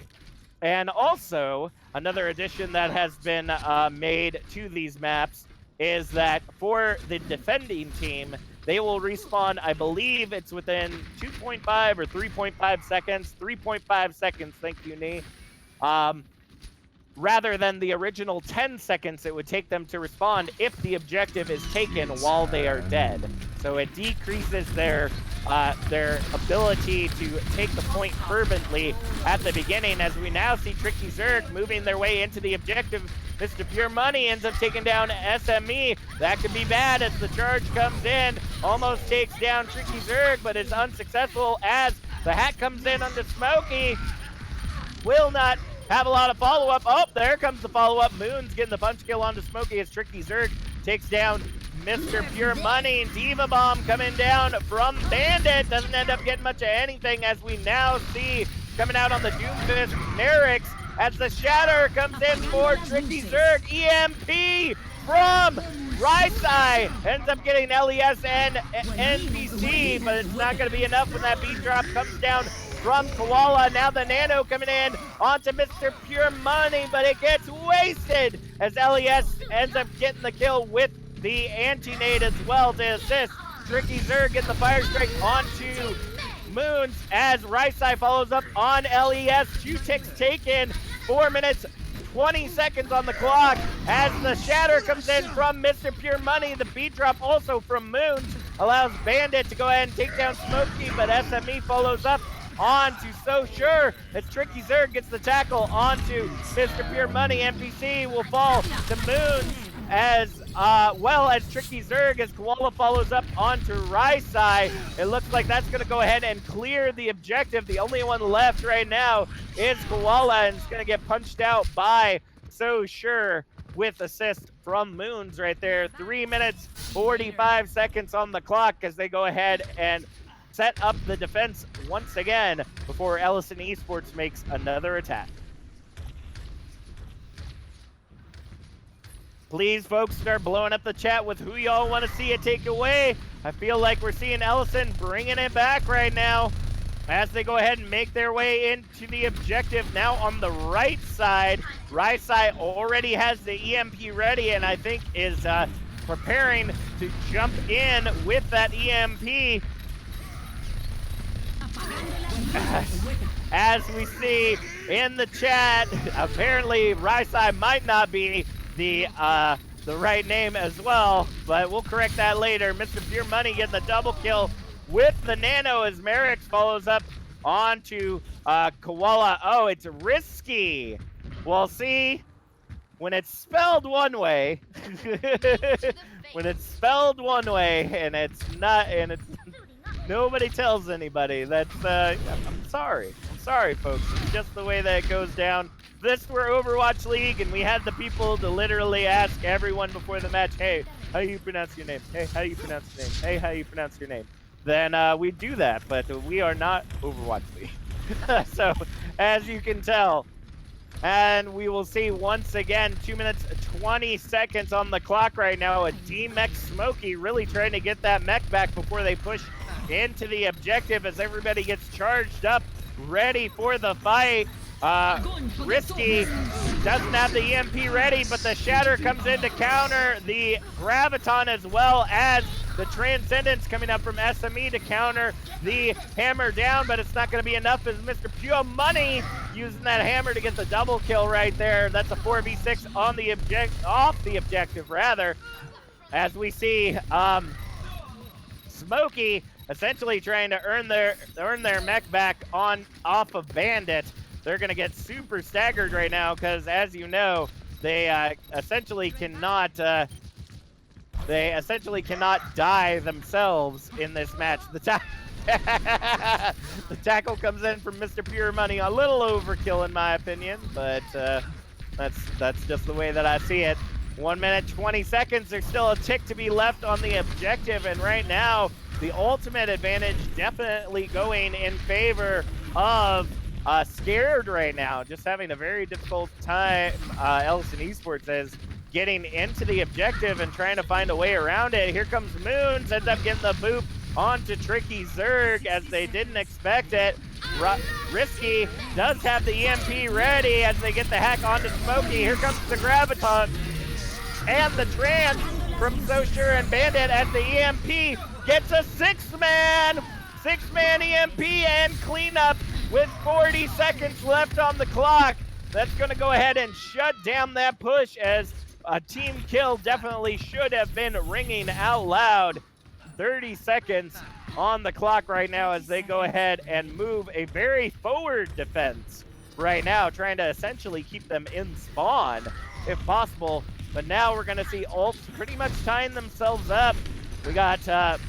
And also, another addition that has been made to these maps is that for the defending team, they will respawn, I believe it's within 2.5 or 3.5 seconds. 3.5 seconds, thank you, Nee. Rather than the original 10 seconds it would take them to respawn if the objective is taken while they are dead. So it decreases their ability to take the point fervently at the beginning, as we now see Tricky Zerg moving their way into the objective. Mr. Pure Money ends up taking down SME. That could be bad as the charge comes in. Almost takes down Tricky Zerg, but is unsuccessful as the hat comes in onto Smokey. Will not have a lot of follow-up. Oh, there comes the follow-up. Moon's getting the punch kill onto Smokey as Tricky Zerg takes down Mr. Pure Money. Diva Bomb coming down from Bandit. Doesn't end up getting much of anything, as we now see coming out on the Doomfist Merrick's as the Shatter comes in for Tricky Zerg. EMP from Rysai. Ends up getting LES and NPC, but it's not going to be enough when that beat drop comes down from Koala. Now the Nano coming in onto Mr. Pure Money, but it gets wasted as LES ends up getting the kill with the anti-nade as well to assist. Tricky Zerg getting the fire strike onto Moons as Rysai follows up on LES. 2 ticks taken, 4 minutes 20 seconds on the clock as the shatter comes in from Mr. Pure Money. The beat drop also from Moons allows Bandit to go ahead and take down Smokey, but SME follows up onto So Sure as Tricky Zerg gets the tackle onto Mr. Pure Money. NPC will fall to Moons as well as Tricky Zerg as Koala follows up onto Rysai. It looks like that's going to go ahead and clear the objective. The only one left right now is Koala, and it's going to get punched out by So Sure with assist from Moons right there. 3 minutes, 45 seconds on the clock as they go ahead and set up the defense once again before eLisioN Esports makes another attack. Please, folks, start blowing up the chat with who y'all want to see it take away. I feel like we're seeing eLisioN bringing it back right now as they go ahead and make their way into the objective. Now on the right side, Rysai already has the EMP ready and I think is preparing to jump in with that EMP. As we see in the chat, apparently Rysai might not be the right name as well, but we'll correct that later. Mr. Pure Money getting the double kill with the Nano as Merrick follows up onto Koala. Oh, it's risky. Well, see, when it's spelled one way, when it's spelled one way and it's not, and it's nobody tells anybody. That's I'm sorry. I'm sorry, folks. It's just the way that it goes down. This were Overwatch League, and we had the people to literally ask everyone before the match, hey, how do you pronounce your name? Hey, how do you pronounce your name? Hey, how do you pronounce your name? Then we do that, but we are not Overwatch League. So, as you can tell, and we will see once again, 2 minutes, 20 seconds on the clock right now. A D-Mech Smokey really trying to get that mech back before they push into the objective as everybody gets charged up, ready for the fight. Risky doesn't have the EMP ready, but the Shatter comes in to counter the Graviton as well as the Transcendence coming up from SME to counter the Hammer down, but it's not going to be enough as Mr. Pure Money using that hammer to get the double kill right there. That's a 4v6 on the off the objective rather, as we see Smokey essentially trying to earn their mech back off of Bandit. They're going to get super staggered right now because, as you know, they essentially cannot die themselves in this match. The tackle comes in from Mr. Pure Money, a little overkill in my opinion, but that's just the way that I see it. 1 minute, 20 seconds. There's still a tick to be left on the objective, and right now, the ultimate advantage definitely going in favor of Scared right now. Just having a very difficult time, eLisioN Esports is getting into the objective and trying to find a way around it. Here comes Moons, ends up getting the boop onto Tricky Zerg as they didn't expect it. Risky does have the EMP ready as they get the hack onto Smokey. Here comes the Graviton and the Trans from So Sure and Bandit as the EMP gets a six-man EMP and cleanup with 40 seconds left on the clock. That's going to go ahead and shut down that push as a team kill definitely should have been ringing out loud. 30 seconds on the clock right now as they go ahead and move a very forward defense right now, trying to essentially keep them in spawn if possible. But now we're going to see ults pretty much tying themselves up. We got some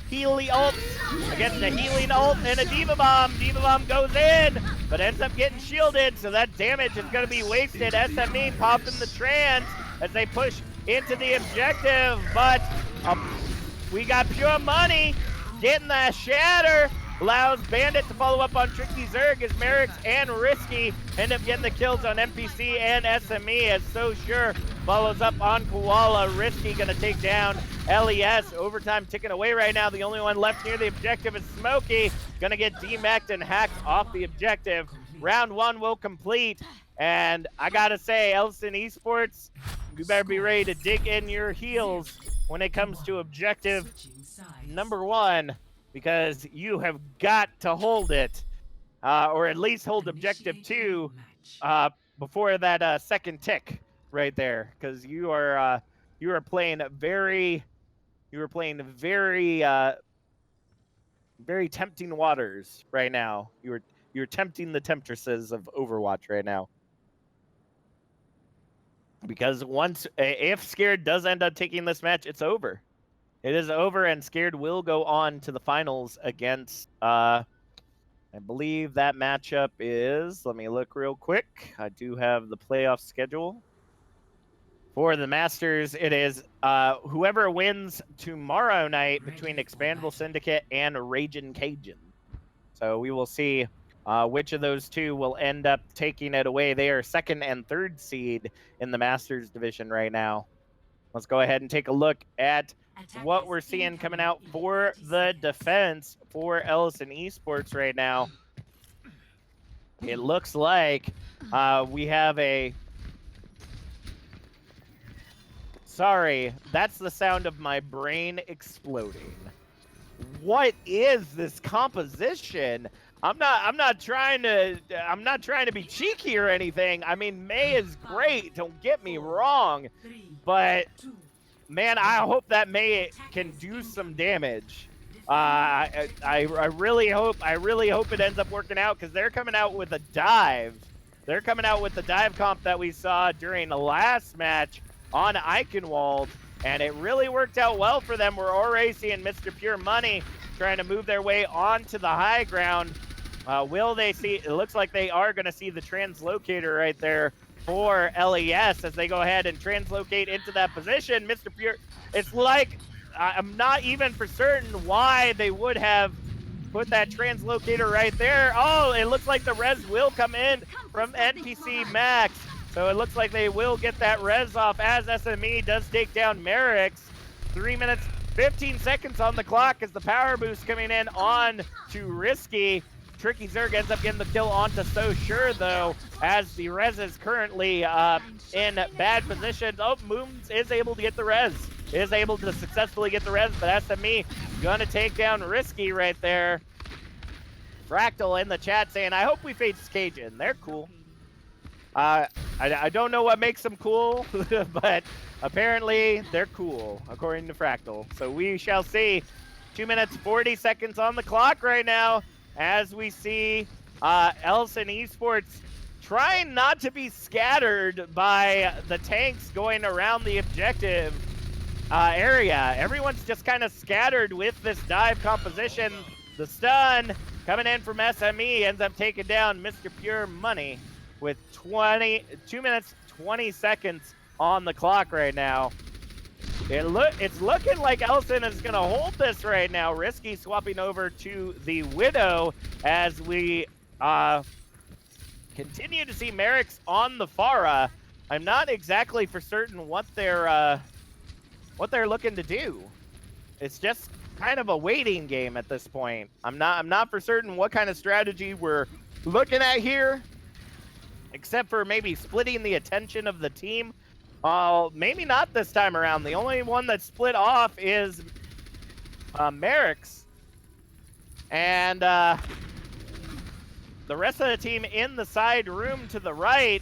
Healy ults against a healing ult and a Diva Bomb. Diva Bomb goes in, but ends up getting shielded, so that damage is going to be wasted. SME popping the Trans as they push into the objective, but we got Pure Money getting that Shatter allows Bandit to follow up on Tricky Zerg as Merrick's and Risky end up getting the kills on NPC and SME as So Sure follows up on Koala. Risky gonna take down LES. Overtime ticking away right now. The only one left near the objective is Smokey. Gonna get DMAC'd and hacked off the objective. Round 1 will complete. And I gotta say, eLisioN Esports, you better be ready to dig in your heels when it comes to objective number 1, because you have got to hold it, or at least hold objective 2 before that second tick right there, because you are playing very very tempting waters right now. You're tempting the temptresses of Overwatch right now. Because if Scared does end up taking this match, it's over. It is over, and Scared will go on to the finals against, I believe that matchup is, let me look real quick. I do have the playoff schedule. For the Masters, it is whoever wins tomorrow night between Expandable Syndicate and Ragin' Cajun. So we will see which of those two will end up taking it away. They are 2nd and 3rd seed in the Masters division right now. Let's go ahead and take a look at what we're seeing coming out for the defense for eLisioN Esports right now. It looks like we have a... Sorry, that's the sound of my brain exploding. What is this composition? I'm not trying to be cheeky or anything. I mean, Mei is great, don't get me wrong, but man, I hope that Mei can do some damage. I really hope it ends up working out, because they're coming out with a dive. They're coming out with the dive comp that we saw during the last match on Eichenwald, and it really worked out well for them. We're already seeing Mr. Pure Money trying to move their way onto the high ground. Will they see? It looks like they are going to see the translocator right there for LES as they go ahead and translocate into that position. Mr. Pure, it's like, I'm not even for certain why they would have put that translocator right there. Oh, it looks like the res will come in from NPC Max. So it looks like they will get that res off as SME does take down Merrick's. 3 minutes, 15 seconds on the clock as the power boost coming in on to Risky. Tricky Zerg ends up getting the kill onto So Sure, though, as the res is currently in bad position. Oh, Moons is able to get the res. Is able to successfully get the res, but SME gonna take down Risky right there. Fractal in the chat saying, I hope we face Cajun. They're cool. I don't know what makes them cool, but apparently they're cool, according to Fractal. So we shall see. 2 minutes, 40 seconds on the clock right now, as we see eLisioN Esports trying not to be scattered by the tanks going around the objective area. Everyone's just kind of scattered with this dive composition. The stun coming in from SME ends up taking down Mr. Pure Money with 2 minutes, 20 seconds on the clock right now. It's looking like eLisioN is going to hold this right now. Risky swapping over to the Widow as we continue to see Merrick's on the Pharah. I'm not exactly for certain what they're looking to do. It's just kind of a waiting game at this point. I'm not for certain what kind of strategy we're looking at here, except for maybe splitting the attention of the team. Maybe not this time around. The only one that's split off is Merrick's. And the rest of the team in the side room to the right,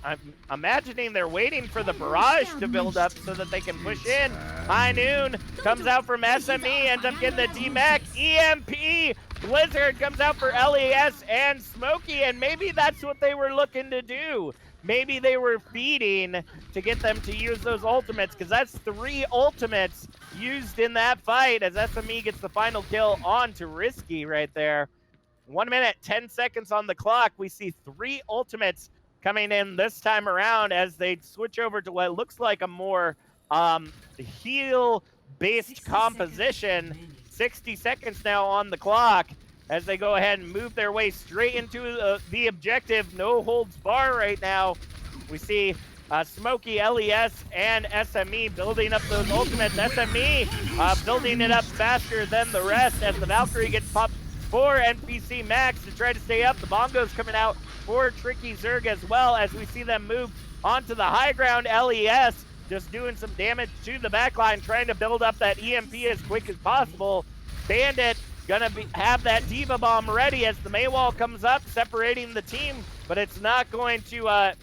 I'm imagining they're waiting for the barrage to build up so that they can push in. High Noon comes out from SME, ends up getting the DMAC. EMP Blizzard comes out for LES and Smokey, and maybe that's what they were looking to do. Maybe they were feeding to get them to use those ultimates, because that's 3 ultimates used in that fight as SME gets the final kill on to Risky right there. 1 minute, 10 seconds on the clock. We see 3 ultimates coming in this time around as they switch over to what looks like a more heal-based composition. 60 seconds now on the clock as they go ahead and move their way straight into the objective. No holds bar right now. We see Smokey, LES, and SME building up those ultimates. SME building it up faster than the rest as the Valkyrie gets popped for NPC Max to try to stay up. The Bongo's coming out for Tricky Zerg as well as we see them move onto the high ground. LES just doing some damage to the backline, trying to build up that EMP as quick as possible. Bandit gonna have that Diva Bomb ready as the Maywall comes up, separating the team, but it's not going to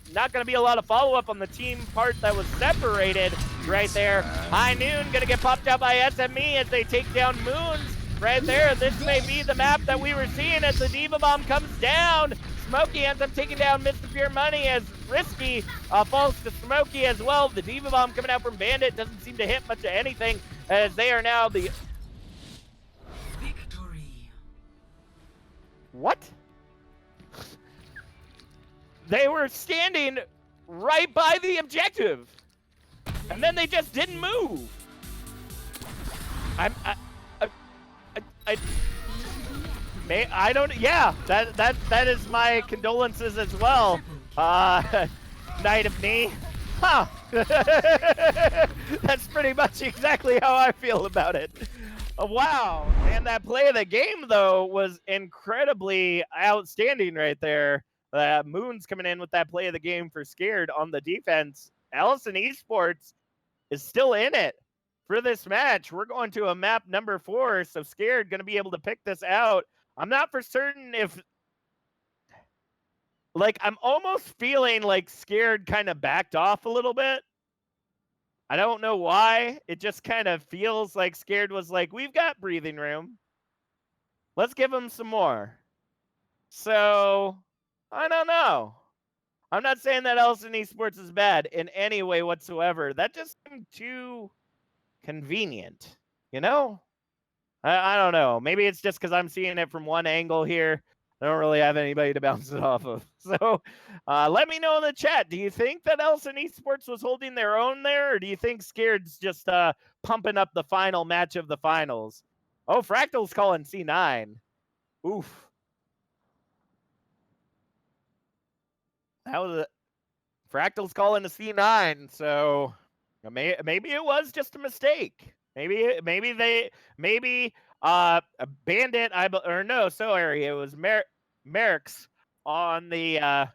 be a lot of follow-up on the team part that was separated right there. High Noon gonna get popped out by SME as they take down Moons right there. This may be the map that we were seeing as the Diva Bomb comes down. Smokey ends up taking down Mr. Pure Money as Risky falls to Smokey as well. The Diva Bomb coming out from Bandit doesn't seem to hit much of anything as they are now the... Victory. What? They were standing right by the objective, and then they just didn't move. I don't. Yeah, that is my condolences as well. Knight of Knee. Huh. That's pretty much exactly how I feel about it. Wow. And that play of the game though was incredibly outstanding right there. Moon's coming in with that play of the game for Scared on the defense. eLisioN Esports is still in it for this match. We're going to a map number 4, so Scared going to be able to pick this out. I'm not for certain if... Like, I'm almost feeling like Scared kind of backed off a little bit. I don't know why. It just kind of feels like Scared was like, we've got breathing room. Let's give them some more. So... I don't know. I'm not saying that eLisioN Esports is bad in any way whatsoever. That just seemed too convenient, you know? I don't know. Maybe it's just because I'm seeing it from one angle here. I don't really have anybody to bounce it off of. So let me know in the chat. Do you think that eLisioN Esports was holding their own there? Or do you think Scared's just pumping up the final match of the finals? Oh, Fractal's calling C9. Oof. That was a Fractal's calling a C9, so maybe it was just a mistake. Maybe Bandit it was Merrick's on the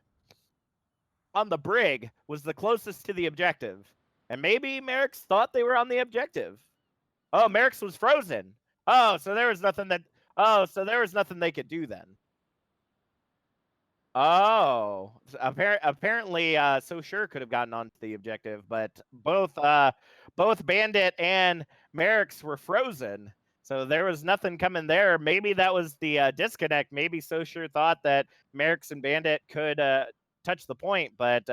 brig was the closest to the objective, and maybe Merrick's thought they were on the objective. Oh, Merrick's was frozen. Oh, so there was nothing they could do then. Oh, apparently, So Sure could have gotten onto the objective, but both Bandit and Merrick's were frozen, so there was nothing coming there. Maybe that was the disconnect. Maybe So Sure thought that Merrick's and Bandit could touch the point, but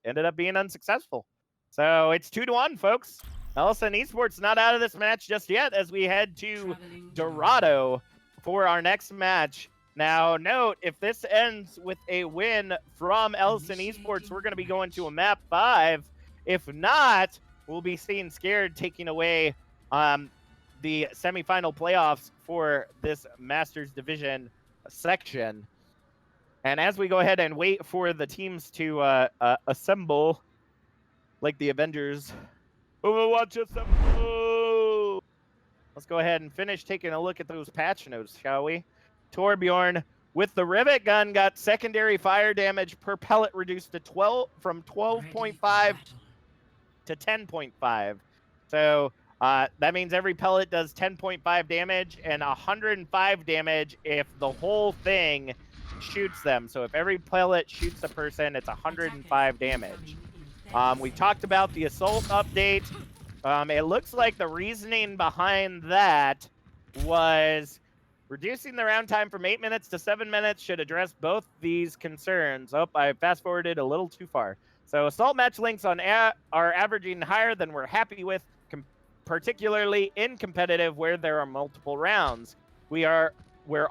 ended up being unsuccessful. So it's 2-1, folks. eLisioN Esports not out of this match just yet as we head to Dorado for our next match. Now, note, if this ends with a win from eLisioN Esports, we're going to be going to a map 5. If not, we'll be seeing Scared taking away the semifinal playoffs for this Masters Division section. And as we go ahead and wait for the teams to assemble, like the Avengers, Overwatch assemble! Let's go ahead and finish taking a look at those patch notes, shall we? Torbjorn with the rivet gun got secondary fire damage per pellet reduced to from 12.5 to 10.5. So that means every pellet does 10.5 damage and 105 damage if the whole thing shoots them. So if every pellet shoots a person, it's 105 damage. We talked about the assault update. It looks like the reasoning behind that was reducing the round time from 8 minutes to 7 minutes should address both these concerns. Oh, I fast-forwarded a little too far. So assault match links on are averaging higher than we're happy with, particularly in competitive where there are multiple rounds. We're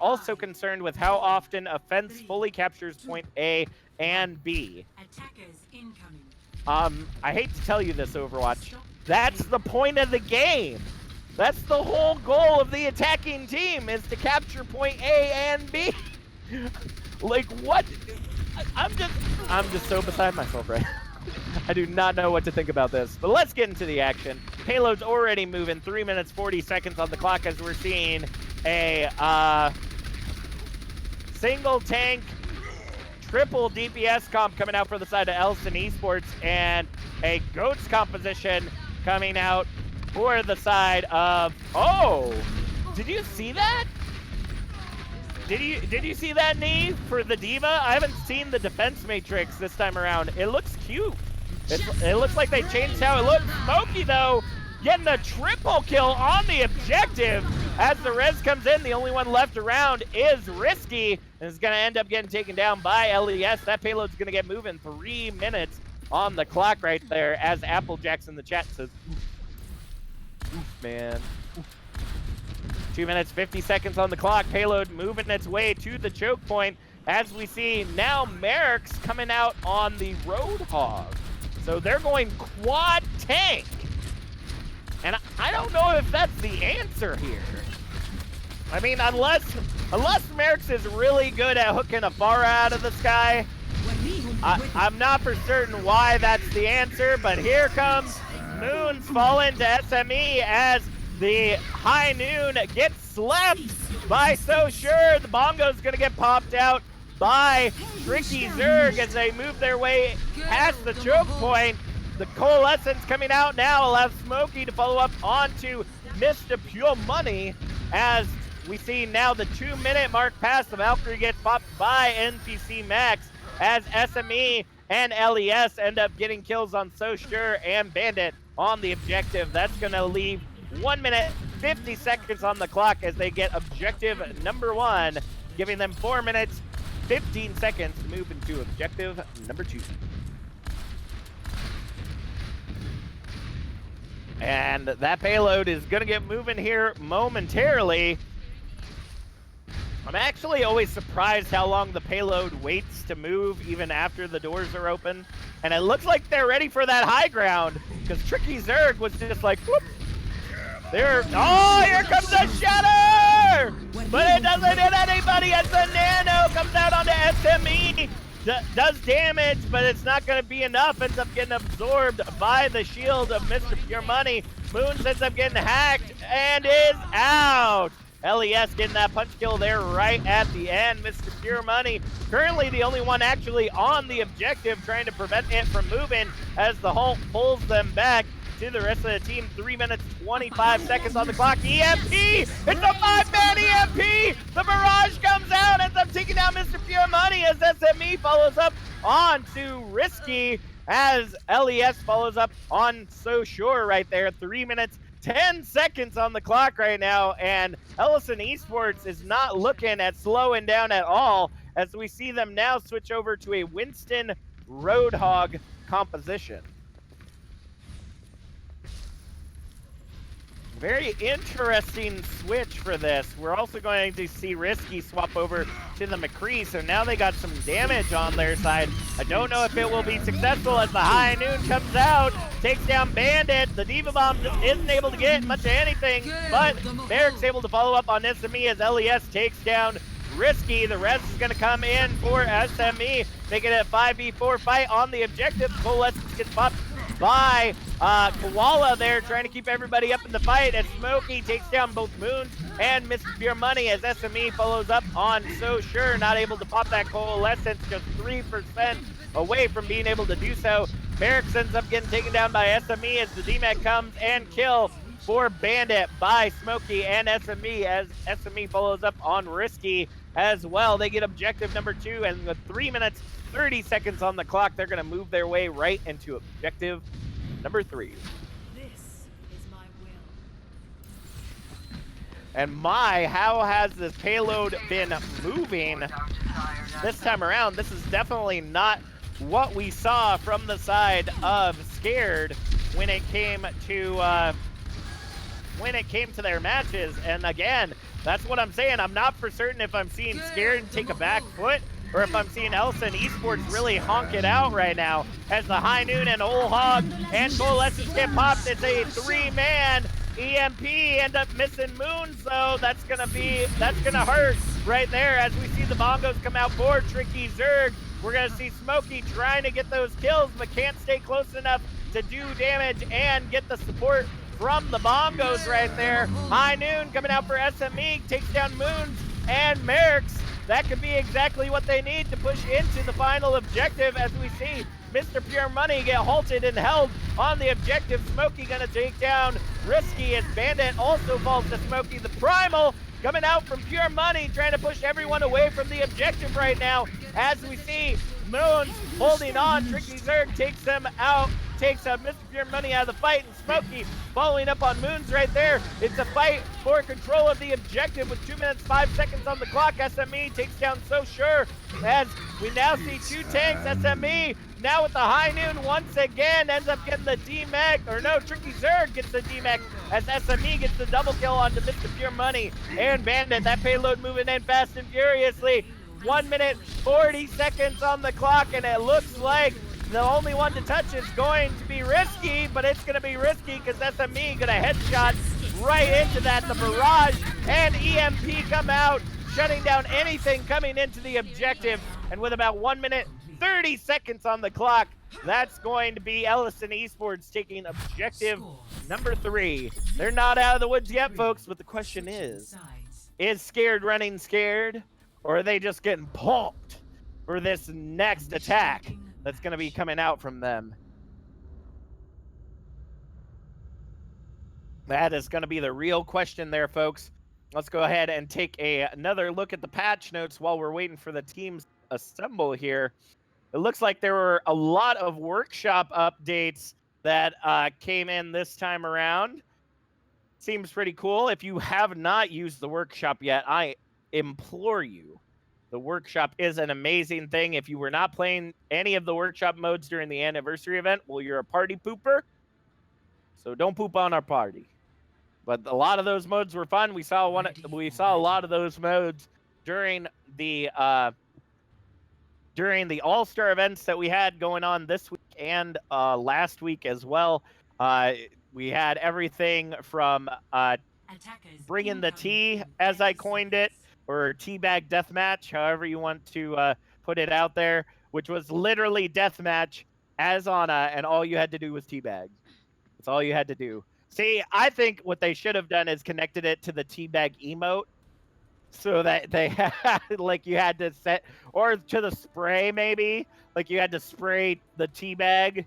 also concerned with how often offense fully captures point A and B. Attackers incoming. I hate to tell you this, Overwatch. That's the point of the game. That's the whole goal of the attacking team, is to capture point A and B. Like, what? I'm just so beside myself right now. I do not know what to think about this. But let's get into the action. Payload's already moving. 3 minutes, 40 seconds on the clock as we're seeing a single tank, triple DPS comp coming out for the side of eLisioN Esports, and a GOATS composition coming out for the side of... Oh! Did you see that? Did you see that, knee for the D.Va? I haven't seen the defense matrix this time around. It looks cute. It looks like they changed how it looks. Smokey, though, getting a triple kill on the objective. As the res comes in, the only one left around is Risky, and is going to end up getting taken down by LES. That payload's going to get moving. 3 minutes on the clock right there, as Applejack's in the chat says, oof, man. 2 minutes, 50 seconds on the clock. Payload moving its way to the choke point, as we see now Merrick's coming out on the Roadhog. So they're going quad tank. And I don't know if that's the answer here. I mean, unless Merrick's is really good at hooking a Pharah out of the sky, I'm not for certain why that's the answer, but here comes Moons falling to SME as the High Noon gets slept by So Sure. The bongo's gonna get popped out by Tricky Zerg as they move their way past the choke point. The Coalescence coming out now allows Smokey to follow up onto Mr. Pure Money, as we see now the 2 minute mark past. The Valkyrie gets popped by NPC Max, as SME and LES end up getting kills on So Sure and Bandit on the objective. That's gonna leave 1 minute, 50 seconds on the clock as they get objective number 1, giving them 4 minutes, 15 seconds to move into objective number 2. And that payload is going to get moving here momentarily. I'm actually always surprised how long the payload waits to move even after the doors are open. And it looks like they're ready for that high ground, because Tricky Zerg was just like, whoop. Oh, here comes the Shatter! But it doesn't hit anybody as the Nano comes out onto SME. Does damage, but it's not going to be enough. Ends up getting absorbed by the shield of Mr. Pure Money. Moons ends up getting hacked and is out. LES getting that punch kill there right at the end. Mr. Pure Money currently the only one actually on the objective, trying to prevent it from moving as the Hulk pulls them back to the rest of the team. 3 minutes, 25 seconds on the clock. EMP! It's a 5-man EMP! The barrage comes out, ends up taking down Mr. Pure Money as SME follows up on to Risky, as LES follows up on So Sure right there. 3 minutes, 10 seconds on the clock right now, and eLisioN Esports is not looking at slowing down at all, as we see them now switch over to a Winston Roadhog composition. Very interesting switch for this. We're also going to see Risky swap over to the McCree, so now they got some damage on their side. I don't know if it will be successful as the High Noon comes out, takes down Bandit. The D.Va Bomb isn't able to get much of anything, but Merrick's able to follow up on SME as LES takes down Risky. The rest is going to come in for SME, making it a 5v4 fight on the objective. Coalescence gets popped by Koala there, trying to keep everybody up in the fight, as Smokey takes down both Moons and Mr. Pure Money, as SME follows up on So Sure, not able to pop that Coalescence, just 3% away from being able to do so. Merrick ends up getting taken down by SME as the DMAC comes and kill for Bandit by Smokey and SME, as SME follows up on Risky as well. They get objective number 2, and with 3 minutes, 30 seconds on the clock, they're going to move their way right into objective number 3. This is my will. And how has this payload been moving this time around? This is definitely not what we saw from the side of Scared when it came to their matches. And again, that's what I'm saying. I'm not for certain if I'm seeing Scared take a back foot, or if I'm seeing eLisioN Esports really honk it out right now, as the High Noon and Old Hog and Coalescence get popped. It's a 3-man EMP end up missing Moons, though. That's gonna hurt right there as we see the bongos come out for Tricky Zerg. We're gonna see Smokey trying to get those kills, but can't stay close enough to do damage and get the support from the bongos right there. High Noon coming out for SME, takes down Moons and Merrick's. That could be exactly what they need to push into the final objective as we see Mr. Pure Money get halted and held on the objective. Smokey gonna take down Risky as Bandit also falls to Smokey. The Primal coming out from Pure Money, trying to push everyone away from the objective right now. As we see Moons holding on, Tricky Zerg takes them out, takes Mr. Pure Money out of the fight, and Smokey following up on Moons right there. It's a fight for control of the objective with 2 minutes, 5 seconds on the clock. SME takes down So Sure as we now see 2 tanks. SME now with the High Noon once again ends up getting the D-Mech, or no, Tricky Zerg gets the D-Mech as SME gets the double kill onto Mr. Pure Money and Bandit. That payload moving in fast and furiously. 1 minute, 40 seconds on the clock, and it looks like the only one to touch is going to be Risky, but it's going to be Risky because SME going to headshot right into that. The Barrage and EMP come out, shutting down anything coming into the objective. And with about 1 minute, 30 seconds on the clock, that's going to be eLisioN Esports taking objective number 3. They're not out of the woods yet, folks, but the question is Scared running scared, or are they just getting pumped for this next attack that's going to be coming out from them? That is going to be the real question there, folks. Let's go ahead and take another look at the patch notes while we're waiting for the teams to assemble here. It looks like there were a lot of workshop updates that came in this time around. Seems pretty cool. If you have not used the workshop yet, I implore you. The workshop is an amazing thing. If you were not playing any of the workshop modes during the anniversary event, well, you're a party pooper. So don't poop on our party. But a lot of those modes were fun. We saw a lot of those modes during the All-Star events that we had going on this week and last week as well. We had everything from bringing the tea, as I coined it, or teabag deathmatch, however you want to put it out there, which was literally deathmatch as Ana, and all you had to do was teabag. That's all you had to do. See, I think what they should have done is connected it to the teabag emote, so that they had, like, you had to set, or to the spray maybe, like you had to spray the teabag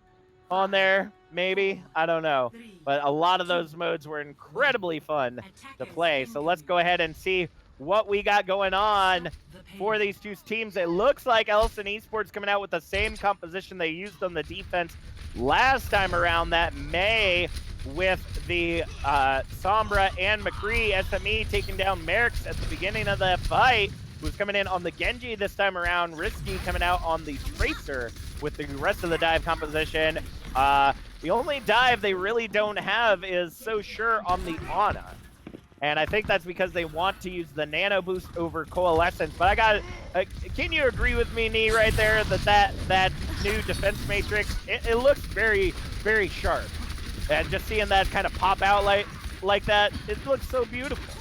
on there, maybe. I don't know. But a lot of those modes were incredibly fun to play. So let's go ahead and see what we got going on for these two teams. It looks like eLisioN Esports coming out with the same composition they used on the defense last time around, that May with the Sombra and McCree. SME taking down Merrick's at the beginning of the fight, who's coming in on the Genji this time around. Risky coming out on the Tracer with the rest of the dive composition. The only dive they really don't have is So Sure on the Ana. And I think that's because they want to use the Nano Boost over Coalescence. But I got, can you agree with me, Nee, right there, that new defense matrix, it looks very, very sharp. And just seeing that kind of pop out like that, it looks so beautiful.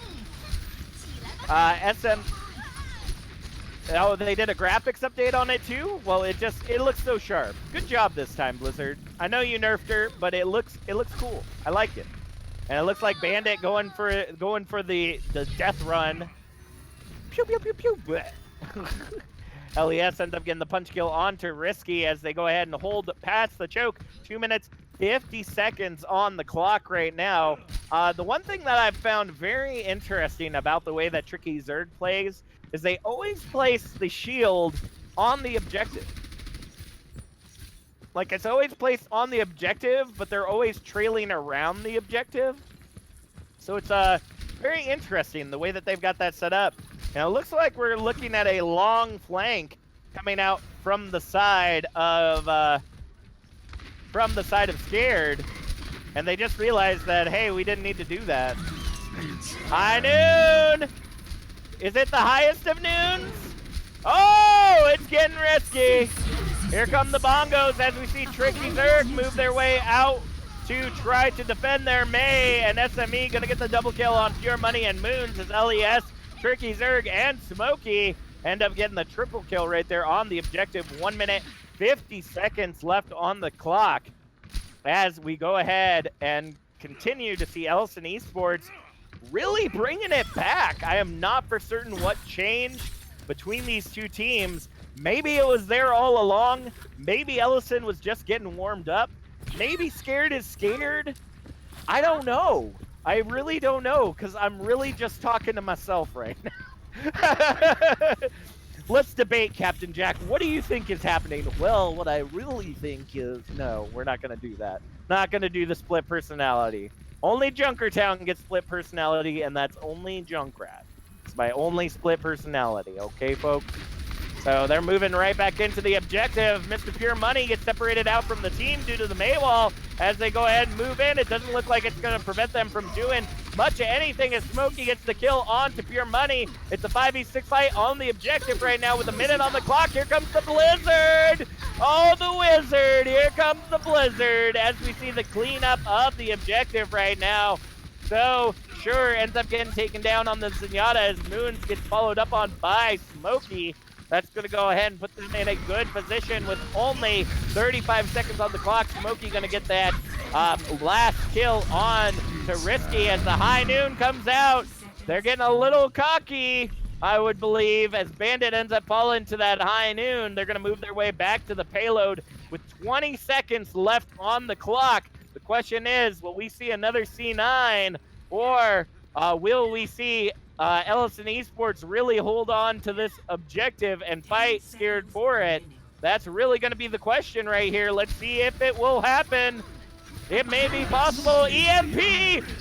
Oh, they did a graphics update on it too? Well, it looks so sharp. Good job this time, Blizzard. I know you nerfed her, but it looks cool. I like it. And it looks like Bandit going for the death run. Pew pew pew pew. LES ends up getting the punch kill onto Risky as they go ahead and hold past the choke. 2 minutes, 50 seconds on the clock right now. The one thing that I've found very interesting about the way that Tricky Zerg plays is they always place the shield on the objective. Like, it's always placed on the objective, but they're always trailing around the objective. So it's very interesting the way that they've got that set up. Now, it looks like we're looking at a long flank coming out from the side of Scared, and they just realized that, hey, we didn't need to do that. High Noon! Is it the highest of noons? Oh, it's getting risky. Here come the bongos as we see Tricky Zerg move their way out to try to defend their May, and SME gonna get the double kill on Pure Money and Moons as LES, Tricky Zerg, and Smokey end up getting the triple kill right there on the objective. 1 minute, 50 seconds left on the clock as we go ahead and continue to see eLisioN Esports really bringing it back. I am not for certain what changed between these two teams. Maybe it was there all along. Maybe eLisioN was just getting warmed up. Maybe Scared is scared. I don't know. I really don't know, because I'm really just talking to myself right now. Let's debate, Captain Jack. What do you think is happening? Well, what I really think is... No, we're not going to do that. Not going to do the split personality. Only Junkertown gets split personality, and that's only Junkrat. It's my only split personality, okay, folks? So they're moving right back into the objective. Mr. Pure Money gets separated out from the team due to the Maywall. As they go ahead and move in, it doesn't look like it's going to prevent them from doing much of anything as Smokey gets the kill on to Pure Money. It's a 5v6 fight on the objective right now with a minute on the clock. Here comes the Blizzard! Oh, the Wizard! Here comes the Blizzard as we see the cleanup of the objective right now. So, sure, ends up getting taken down on the Zenyatta as Moons gets followed up on by Smokey. That's going to go ahead and put them in a good position with only 35 seconds on the clock. Smokey going to get that last kill on to Risky as the High Noon comes out. They're getting a little cocky, I would believe, as Bandit ends up falling to that High Noon. They're going to move their way back to the payload with 20 seconds left on the clock. The question is, will we see another C9, or will we see eLisioN Esports really hold on to this objective and fight scared for it? That's really going to be the question right here. Let's see if it will happen. It may be possible. EMP!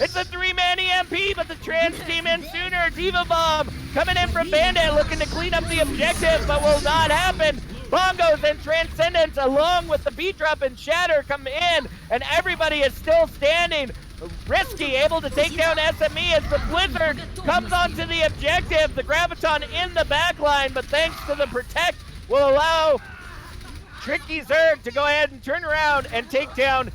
It's a 3-man EMP, but the trans came in sooner. Diva Bomb coming in from Bandit, looking to clean up the objective, but will not happen. Bongos and Transcendence along with the beat drop and Shatter come in, and everybody is still standing. Risky able to take down SME as the Blizzard comes onto the objective. The Graviton in the back line, but thanks to the Protect will allow Tricky Zerg to go ahead and turn around and take down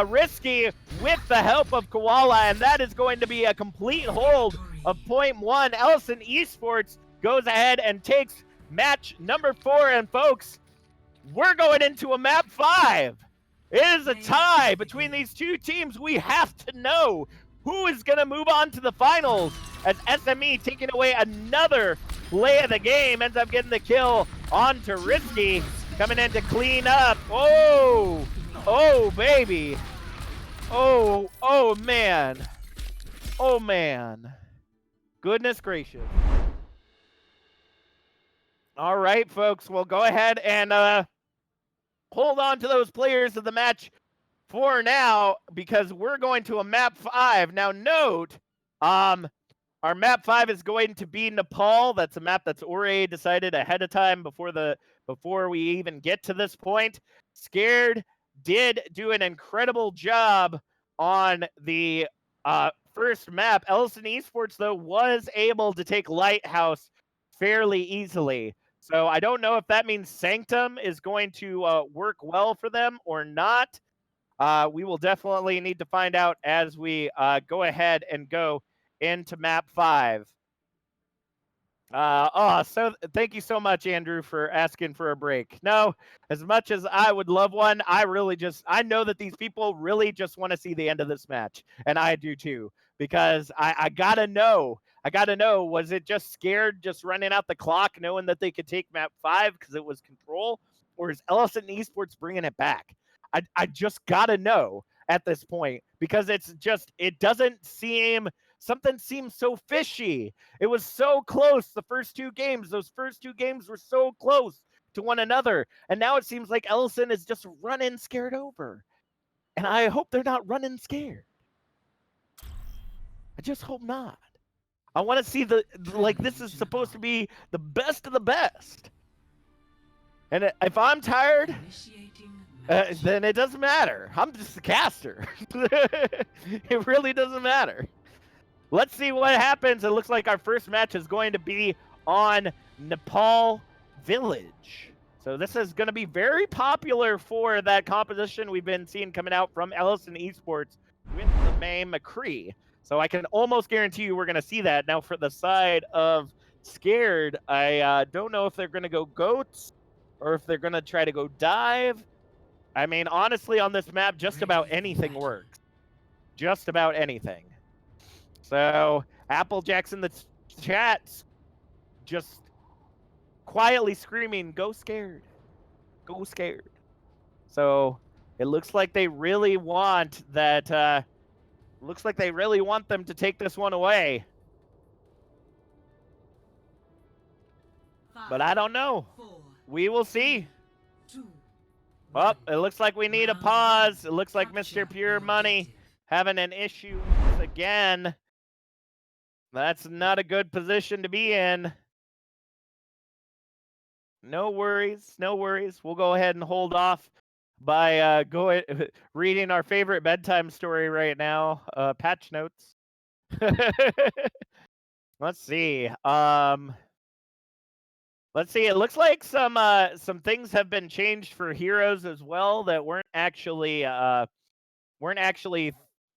Risky with the help of Koala, and that is going to be a complete hold of point 1. eLisioN Esports goes ahead and takes match number 4, and folks, we're going into a map 5. It is a tie between these two teams. We have to know who is going to move on to the finals, as SME taking away another play of the game ends up getting the kill onto Risky, coming in to clean up. Oh, oh baby. Oh man. Oh man. Goodness gracious. All right, folks, we'll go ahead and hold on to those players of the match for now, because we're going to a map 5. Now note, our map 5 is going to be Nepal. That's a map that's already decided ahead of time before we even get to this point. Scared did do an incredible job on the first map. eLisioN Esports, though, was able to take Lighthouse fairly easily. So I don't know if that means Sanctum is going to work well for them or not. We will definitely need to find out as we go ahead and go into map 5. So thank you so much, Andrew, for asking for a break. No, as much as I would love one, I know that these people really just want to see the end of this match, and I do too, because I gotta know, was it just Scared just running out the clock knowing that they could take map 5 because it was control, or is eLisioN Esports bringing it back? I just gotta know at this point, because something seems so fishy. It was so close the first 2 games. Those first 2 games were so close to one another. And now it seems like eLisioN is just running Scared over. And I hope they're not running Scared. I just hope not. I want to see this is supposed to be the best of the best. And if I'm tired, then it doesn't matter. I'm just a caster. It really doesn't matter. Let's see what happens. It looks like our first match is going to be on Nepal Village. So this is going to be very popular for that composition we've been seeing coming out from eLisioN Esports with the May McCree. So I can almost guarantee you we're going to see that. Now for the side of Scared, I don't know if they're going to go goats or if they're going to try to go dive. I mean, honestly, on this map, just about anything works. Just about anything. So Applejack's in the chat just quietly screaming, "Go Scared. Go Scared." So it looks like they really want that. Looks like they really want them to take this one away. But I don't know. We will see. Oh, it looks like we need a pause. It looks like Mr. Pure Money having an issue once again. That's not a good position to be in. No worries, no worries. We'll go ahead and hold off by reading our favorite bedtime story right now, patch notes. Let's see. Let's see. It looks like some things have been changed for heroes as well that weren't actually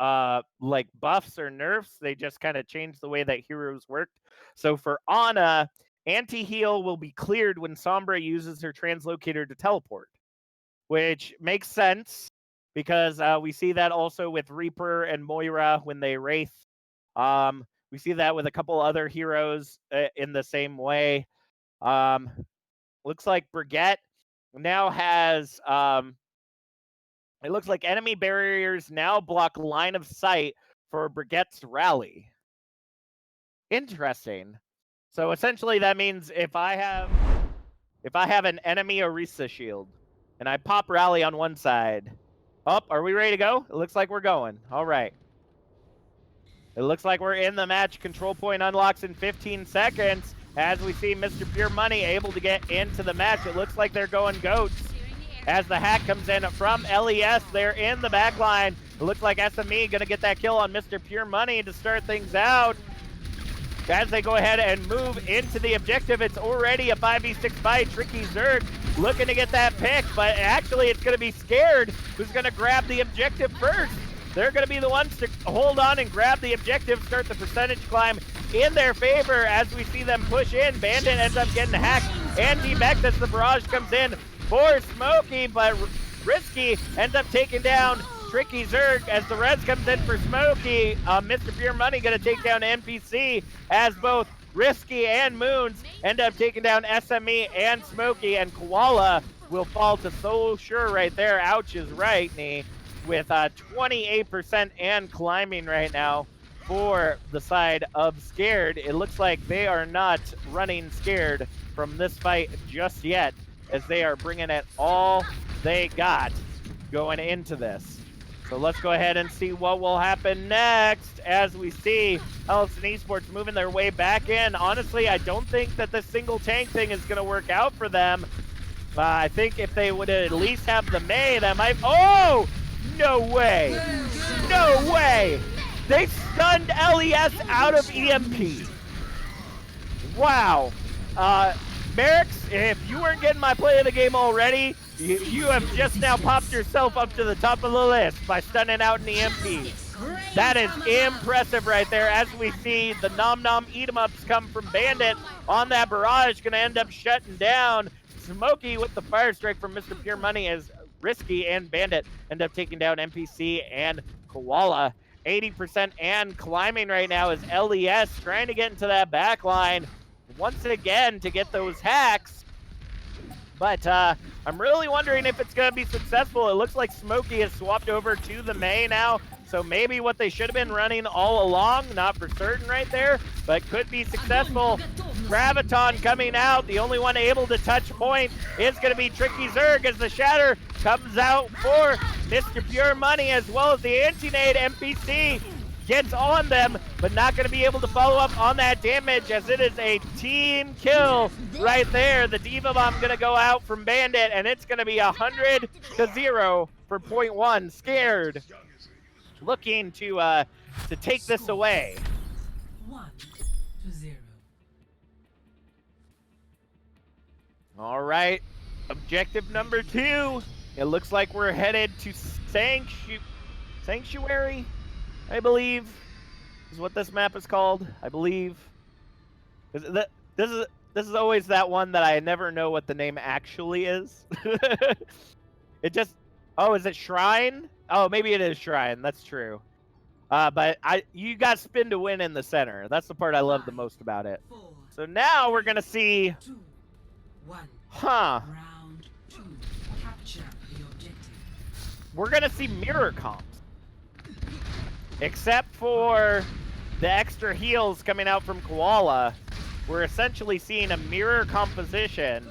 like buffs or nerfs. They just kind of changed the way that heroes worked. So for Ana, anti-heal will be cleared when Sombra uses her translocator to teleport, which makes sense because we see that also with Reaper and Moira when they wraith. We see that with a couple other heroes in the same way. Looks like Brigitte now has it looks like enemy barriers now block line of sight for Brigitte's rally. Interesting. So essentially that means if I have an enemy Orisa shield and I pop rally on one side. Oh, are we ready to go? It looks like we're going. All right. It looks like we're in the match. Control point unlocks in 15 seconds. As we see Mr. Pure Money able to get into the match. It looks like they're going goats. As the hack comes in from LES, they're in the back line. It looks like SME going to get that kill on Mr. Pure Money to start things out. As they go ahead and move into the objective, it's already a 5v6 fight. Tricky Zerg looking to get that pick, but actually it's going to be Scared who's going to grab the objective first. They're going to be the ones to hold on and grab the objective, start the percentage climb in their favor as we see them push in. Bandit ends up getting hacked and debacked as the barrage comes in for Smokey, but Risky ends up taking down Tricky Zerg as the res comes in for Smokey. Mr. Pure Money going to take down NPC as both Risky and Moons end up taking down SME and Smokey, and Koala will fall to So Sure right there. Ouch is right knee with 28% and climbing right now for the side of Scared. It looks like they are not running scared from this fight just yet, as they are bringing it all they got going into this. So let's go ahead and see what will happen next as we see eLisioN Esports moving their way back in. Honestly, I don't think that the single tank thing is going to work out for them. I think if they would at least have the May, that might... Oh! No way! No way! They stunned LES out of EMP. Wow. Merrick's, if you weren't getting my play of the game already, you have just now popped yourself up to the top of the list by stunning out an EMP. That is impressive right there, as we see the Nom Nom eat-em-ups come from Bandit on that barrage, going to end up shutting down Smokey with the fire strike from Mr. Pure Money as Risky and Bandit end up taking down NPC and Koala. 80% and climbing right now as LES trying to get into that back line once again to get those hacks. But I'm really wondering if it's going to be successful. It looks like Smokey has swapped over to the May now. So maybe what they should have been running all along, not for certain right there, but could be successful. Graviton coming out. The only one able to touch point is going to be Tricky Zerg as the Shatter comes out for Mr. Pure Money, as well as the anti-nade. NPC gets on them, but not going to be able to follow up on that damage, as it is a team kill right there. The Diva Bomb going to go out from Bandit, and it's going to be 100-0 for point one. Scared looking to take this away. 1-0. All right. Objective number 2. It looks like we're headed to Sanctuary, I believe, is what this map is called. I believe. This is always that one that I never know what the name actually is. It just. Oh, is it Shrine? Oh, maybe it is Shrine. That's true. But you got spin to win in the center. That's the part I love the most about it. So now we're gonna see. Huh. Round 2. Capture the objective. We're gonna see mirror comps. Except for the extra heals coming out from Koala, we're essentially seeing a mirror composition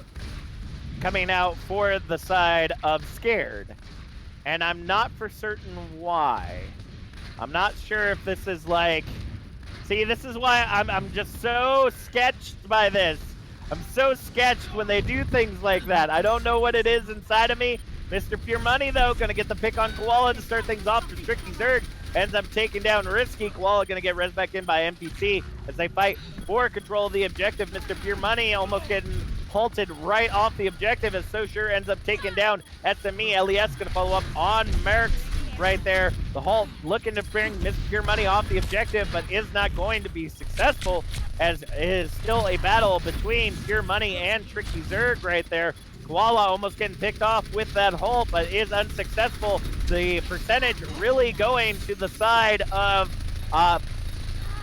coming out for the side of Scared. And I'm not for certain why. I'm not sure if this is like... See, this is why I'm just so sketched by this. I'm so sketched when they do things like that. I don't know what it is inside of me. Mr. Pure Money, though, gonna get the pick on Koala to start things off. For Tricky Zerg ends up taking down Risky. Koala gonna get res back in by NPC as they fight for control of the objective. Mr. Pure Money almost getting halted right off the objective as So Sure ends up taking down SME. LES gonna follow up on Mercs right there. The halt looking to bring Mr. Pure Money off the objective, but is not going to be successful, as it is still a battle between Pure Money and Tricky Zerg right there. Koala almost getting picked off with that halt, but is unsuccessful. The percentage really going to the side of eLisioN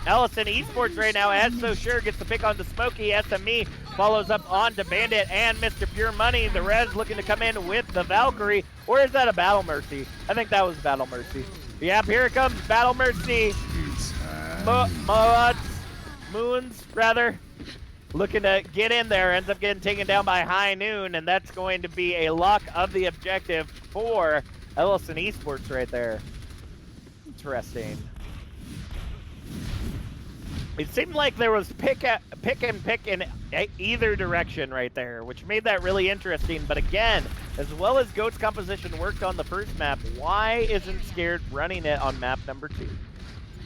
Esports right now, as So Sure gets the pick on the Smokey. SME follows up on to Bandit and Mr. Pure Money. The Rez looking to come in with the Valkyrie, or is that a Battle Mercy? I think that was Battle Mercy. Yep, here it comes, Battle Mercy. Moons, rather. Looking to get in there, ends up getting taken down by High Noon, and that's going to be a lock of the objective for eLisioN Esports right there. Interesting. It seemed like there was pick and pick in either direction right there, which made that really interesting. But again, as well as Goat's composition worked on the first map, why isn't Scared running it on map number 2?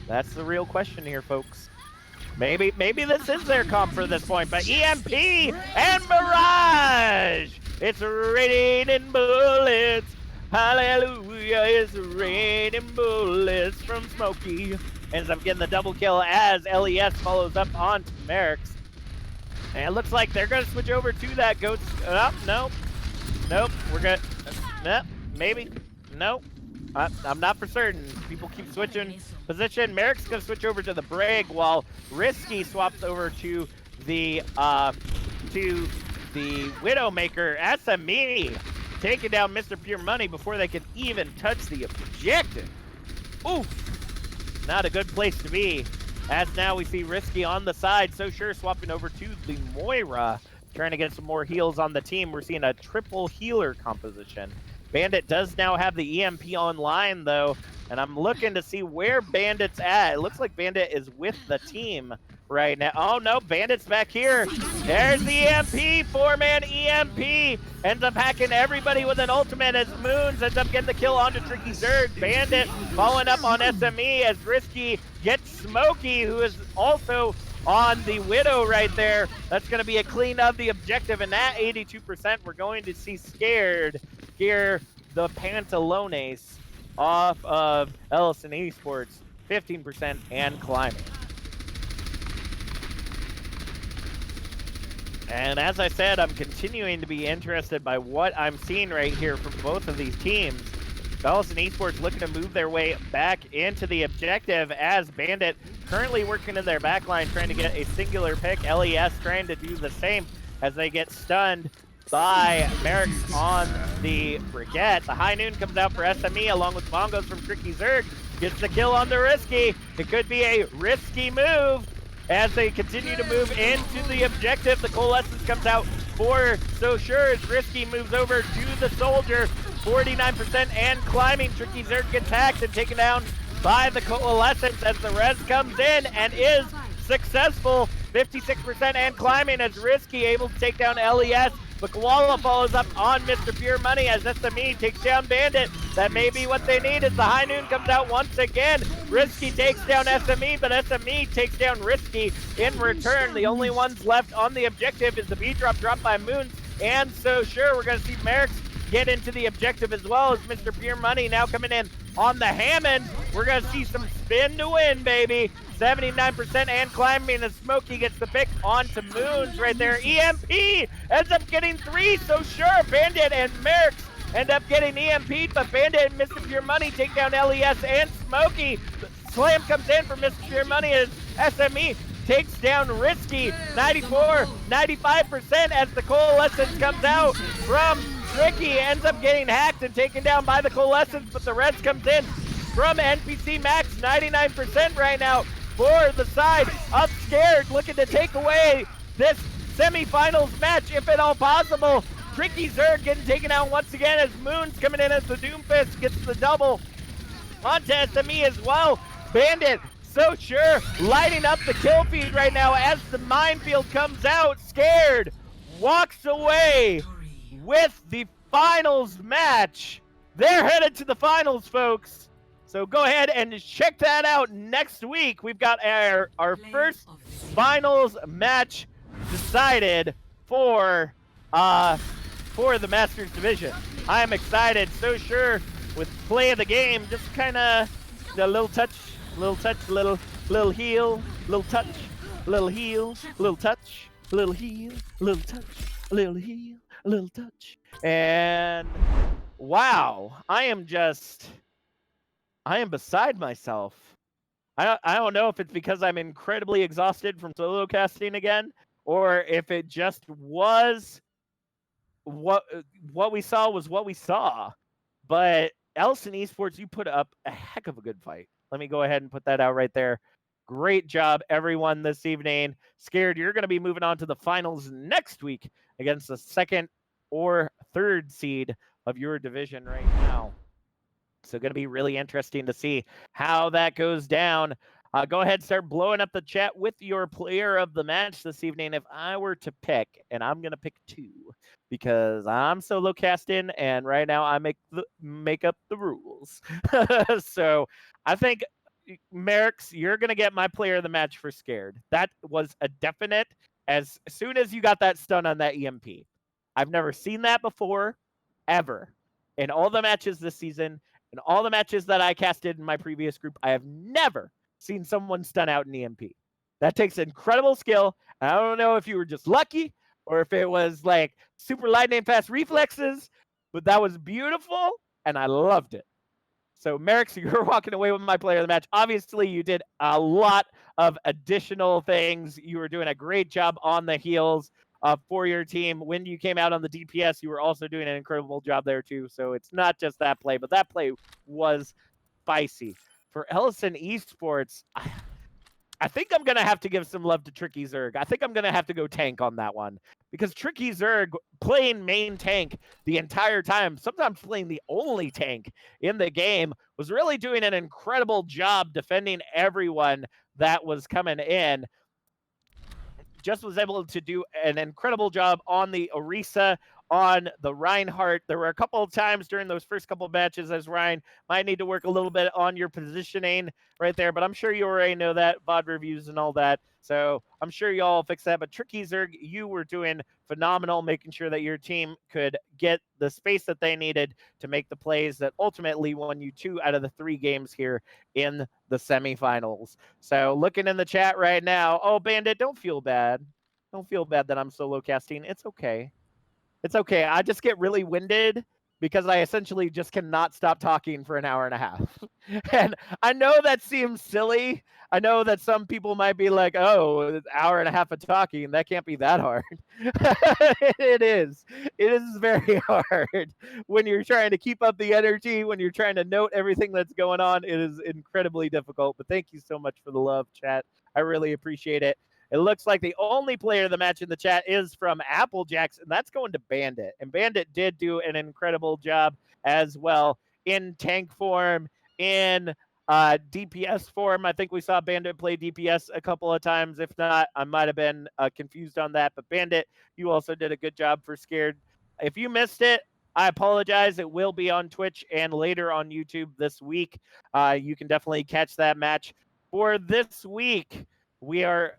That's the real question here, folks. Maybe this is their comp for this point, but EMP and Mirage! It's raining bullets. Hallelujah, it's raining bullets from Smokey. Ends up getting the double kill as LES follows up on Mercs. And it looks like they're going to switch over to that Goats. Nope. We're good. Nope. Maybe. Nope. I'm not for certain. People keep switching position. Merrick's going to switch over to the Brig, while Risky swaps over to the Widowmaker. SME taking down Mr. Pure Money before they can even touch the objective. Oof. Not a good place to be. As now we see Risky on the side. So Sure swapping over to the Moira, trying to get some more heals on the team. We're seeing a triple healer composition. Bandit does now have the EMP online, though, and I'm looking to see where Bandit's at. It looks like Bandit is with the team right now. Oh, no, Bandit's back here. There's the EMP, 4-man EMP. Ends up hacking everybody with an ultimate as Moons ends up getting the kill onto Tricky Zerg. Bandit following up on SME as Risky gets Smokey, who is also on the Widow right there. That's going to be a clean of the objective, and at 82%, we're going to see Scared here, the Pantalones off of eLisioN Esports, 15% and climbing. And as I said, I'm continuing to be interested by what I'm seeing right here from both of these teams. eLisioN Esports looking to move their way back into the objective as Bandit currently working in their backline trying to get a singular pick. LES trying to do the same as they get stunned by Merrick on the Brigette. The High Noon comes out for SME along with Bongos from Tricky Zerg. Gets the kill on the Risky. It could be a risky move as they continue to move into the objective. The Coalescence comes out for So Sure as Risky moves over to the Soldier. 49% and climbing. Tricky Zerg gets hacked and taken down by the Coalescence as the res comes in and is successful. 56% and climbing as Risky able to take down LES. But Koala follows up on Mr. Pure Money as SME takes down Bandit. That may be what they need as the High Noon comes out once again. Risky takes down SME, but SME takes down Risky in return. The only ones left on the objective is the B-drop dropped by Moons and So Sure. We're going to see Merrick's get into the objective as well as Mr. Pure Money now coming in on the Hammond. We're going to see some spin to win, baby. 79% and climbing as Smokey gets the pick onto Moons right there. EMP ends up getting 3, So Sure. Bandit and Merrick's end up getting EMP'd, but Bandit and Mr. Pure Money take down LES and Smokey. Slam comes in for Mr. Pure Money as SME takes down Risky. 94, 95% as the Coalescence comes out from Tricky. Ends up getting hacked and taken down by the Coalescence, but the Reds comes in from NPC Max. 99% right now for the side of Scared, looking to take away this semifinals match if at all possible. Tricky Zerg getting taken out once again as Moon's coming in as the Doomfist gets the double onto SME as well. Bandit, So Sure, lighting up the kill feed right now as the minefield comes out. Scared walks away with the finals match. They're headed to the finals, folks. So go ahead and check that out next week. We've got our first finals match decided for the Masters Division. I am excited. So Sure with play of the game, just kind of a little touch, little heal, little touch, little heal, little touch, little heal, little touch, little heal, little touch. And wow, I am beside myself. I don't know if it's because I'm incredibly exhausted from solo casting again, or if it just was what we saw was what we saw. But eLisioN Esports, you put up a heck of a good fight. Let me go ahead and put that out right there. Great job, everyone, this evening. Scared, you're going to be moving on to the finals next week against the 2nd or 3rd seed of your division right now. So going to be really interesting to see how that goes down. Go ahead and start blowing up the chat with your player of the match this evening. If I were to pick, and I'm going to pick 2 because I'm solo casting, and right now I make up the rules. So I think, Merrick's, you're going to get my player of the match for Scared. That was a definite as soon as you got that stun on that EMP. I've never seen that before, ever. In all the matches this season, in all the matches that I casted in my previous group, I have never seen someone stun out an EMP. That takes incredible skill. I don't know if you were just lucky or if it was like super lightning fast reflexes, but that was beautiful and I loved it. So Merrick, you're walking away with my player of the match. Obviously, you did a lot of additional things. You were doing a great job on the heels for your team. When you came out on the DPS, you were also doing an incredible job there too. So it's not just that play, but that play was spicy. For eLisioN Esports, I think I'm going to have to give some love to Tricky Zerg. I think I'm going to have to go tank on that one. Because Tricky Zerg playing main tank the entire time, sometimes playing the only tank in the game, was really doing an incredible job defending everyone that was coming in. Just was able to do an incredible job on the Orisa, on the Reinhardt. There were a couple of times during those first couple of matches as Ryan might need to work a little bit on your positioning right there, but I'm sure you already know that, VOD reviews and all that. So I'm sure you all fix that. But Tricky Zerg, you were doing phenomenal, making sure that your team could get the space that they needed to make the plays that ultimately won you 2 out of the 3 games here in the semifinals. So looking in the chat right now, oh, Bandit, don't feel bad. Don't feel bad that I'm solo casting. It's okay. It's okay. I just get really winded because I essentially just cannot stop talking for an hour and a half. And I know that seems silly. I know that some people might be like, oh, an hour and a half of talking, that can't be that hard. It is. It is very hard. When you're trying to keep up the energy, when you're trying to note everything that's going on, it is incredibly difficult. But thank you so much for the love, chat. I really appreciate it. It looks like the only player of the match in the chat is from Applejacks, and that's going to Bandit. And Bandit did do an incredible job as well in tank form, in DPS form. I think we saw Bandit play DPS a couple of times. If not, I might have been confused on that. But Bandit, you also did a good job for Scared. If you missed it, I apologize. It will be on Twitch and later on YouTube this week. You can definitely catch that match. For this week, we are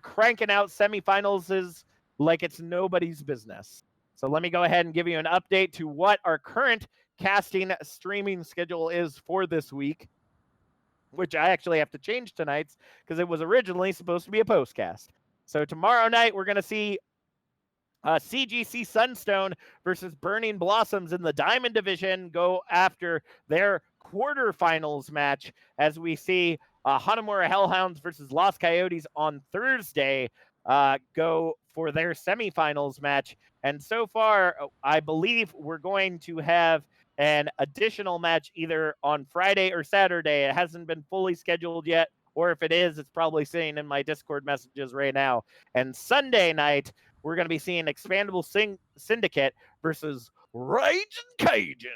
cranking out semifinals like it's nobody's business. So let me go ahead and give you an update to what our current casting streaming schedule is for this week, which I actually have to change tonight's because it was originally supposed to be a postcast. So tomorrow night, we're going to see CGC Sunstone versus Burning Blossoms in the Diamond Division go after their quarterfinals match as we see Hanamura Hellhounds versus Los Coyotes on Thursday go for their semifinals match. And so far, I believe we're going to have an additional match either on Friday or Saturday. It hasn't been fully scheduled yet, or if it is, it's probably sitting in my Discord messages right now. And Sunday night, we're going to be seeing Expandable Syndicate versus Raging Cajun,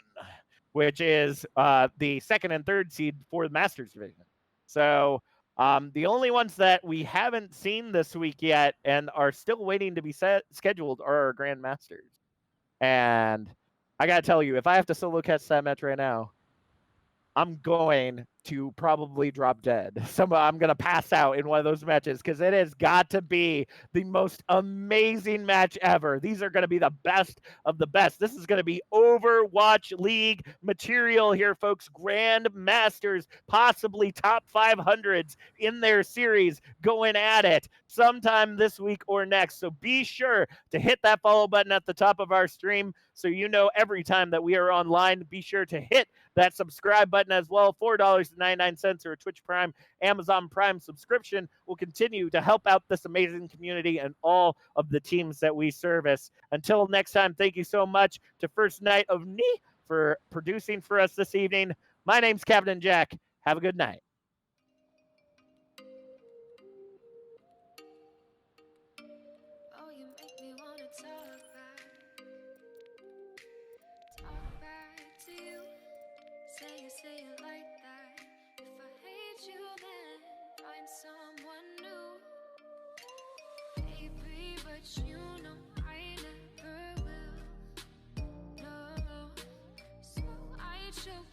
which is the second and third seed for the Masters Division. So the only ones that we haven't seen this week yet and are still waiting to be scheduled are our Grand Masters. And I got to tell you, if I have to solo catch that match right now, I'm going to probably drop dead. I'm going to pass out in one of those matches because it has got to be the most amazing match ever. These are going to be the best of the best. This is going to be Overwatch League material here, folks. Grand Masters, possibly top 500s in their series going at it sometime this week or next. So be sure to hit that follow button at the top of our stream so you know every time that we are online. Be sure to hit that subscribe button as well. $4.99 or a Twitch Prime, Amazon Prime subscription will continue to help out this amazing community and all of the teams that we service. Until next time, thank you so much to First Night of Knee for producing for us this evening. My name's Captain Jack. Have a good night. Oh, you make me wanna talk back to you. Say it like that. If I hate you, then find someone new. Baby, but you know I never will. No, so I choke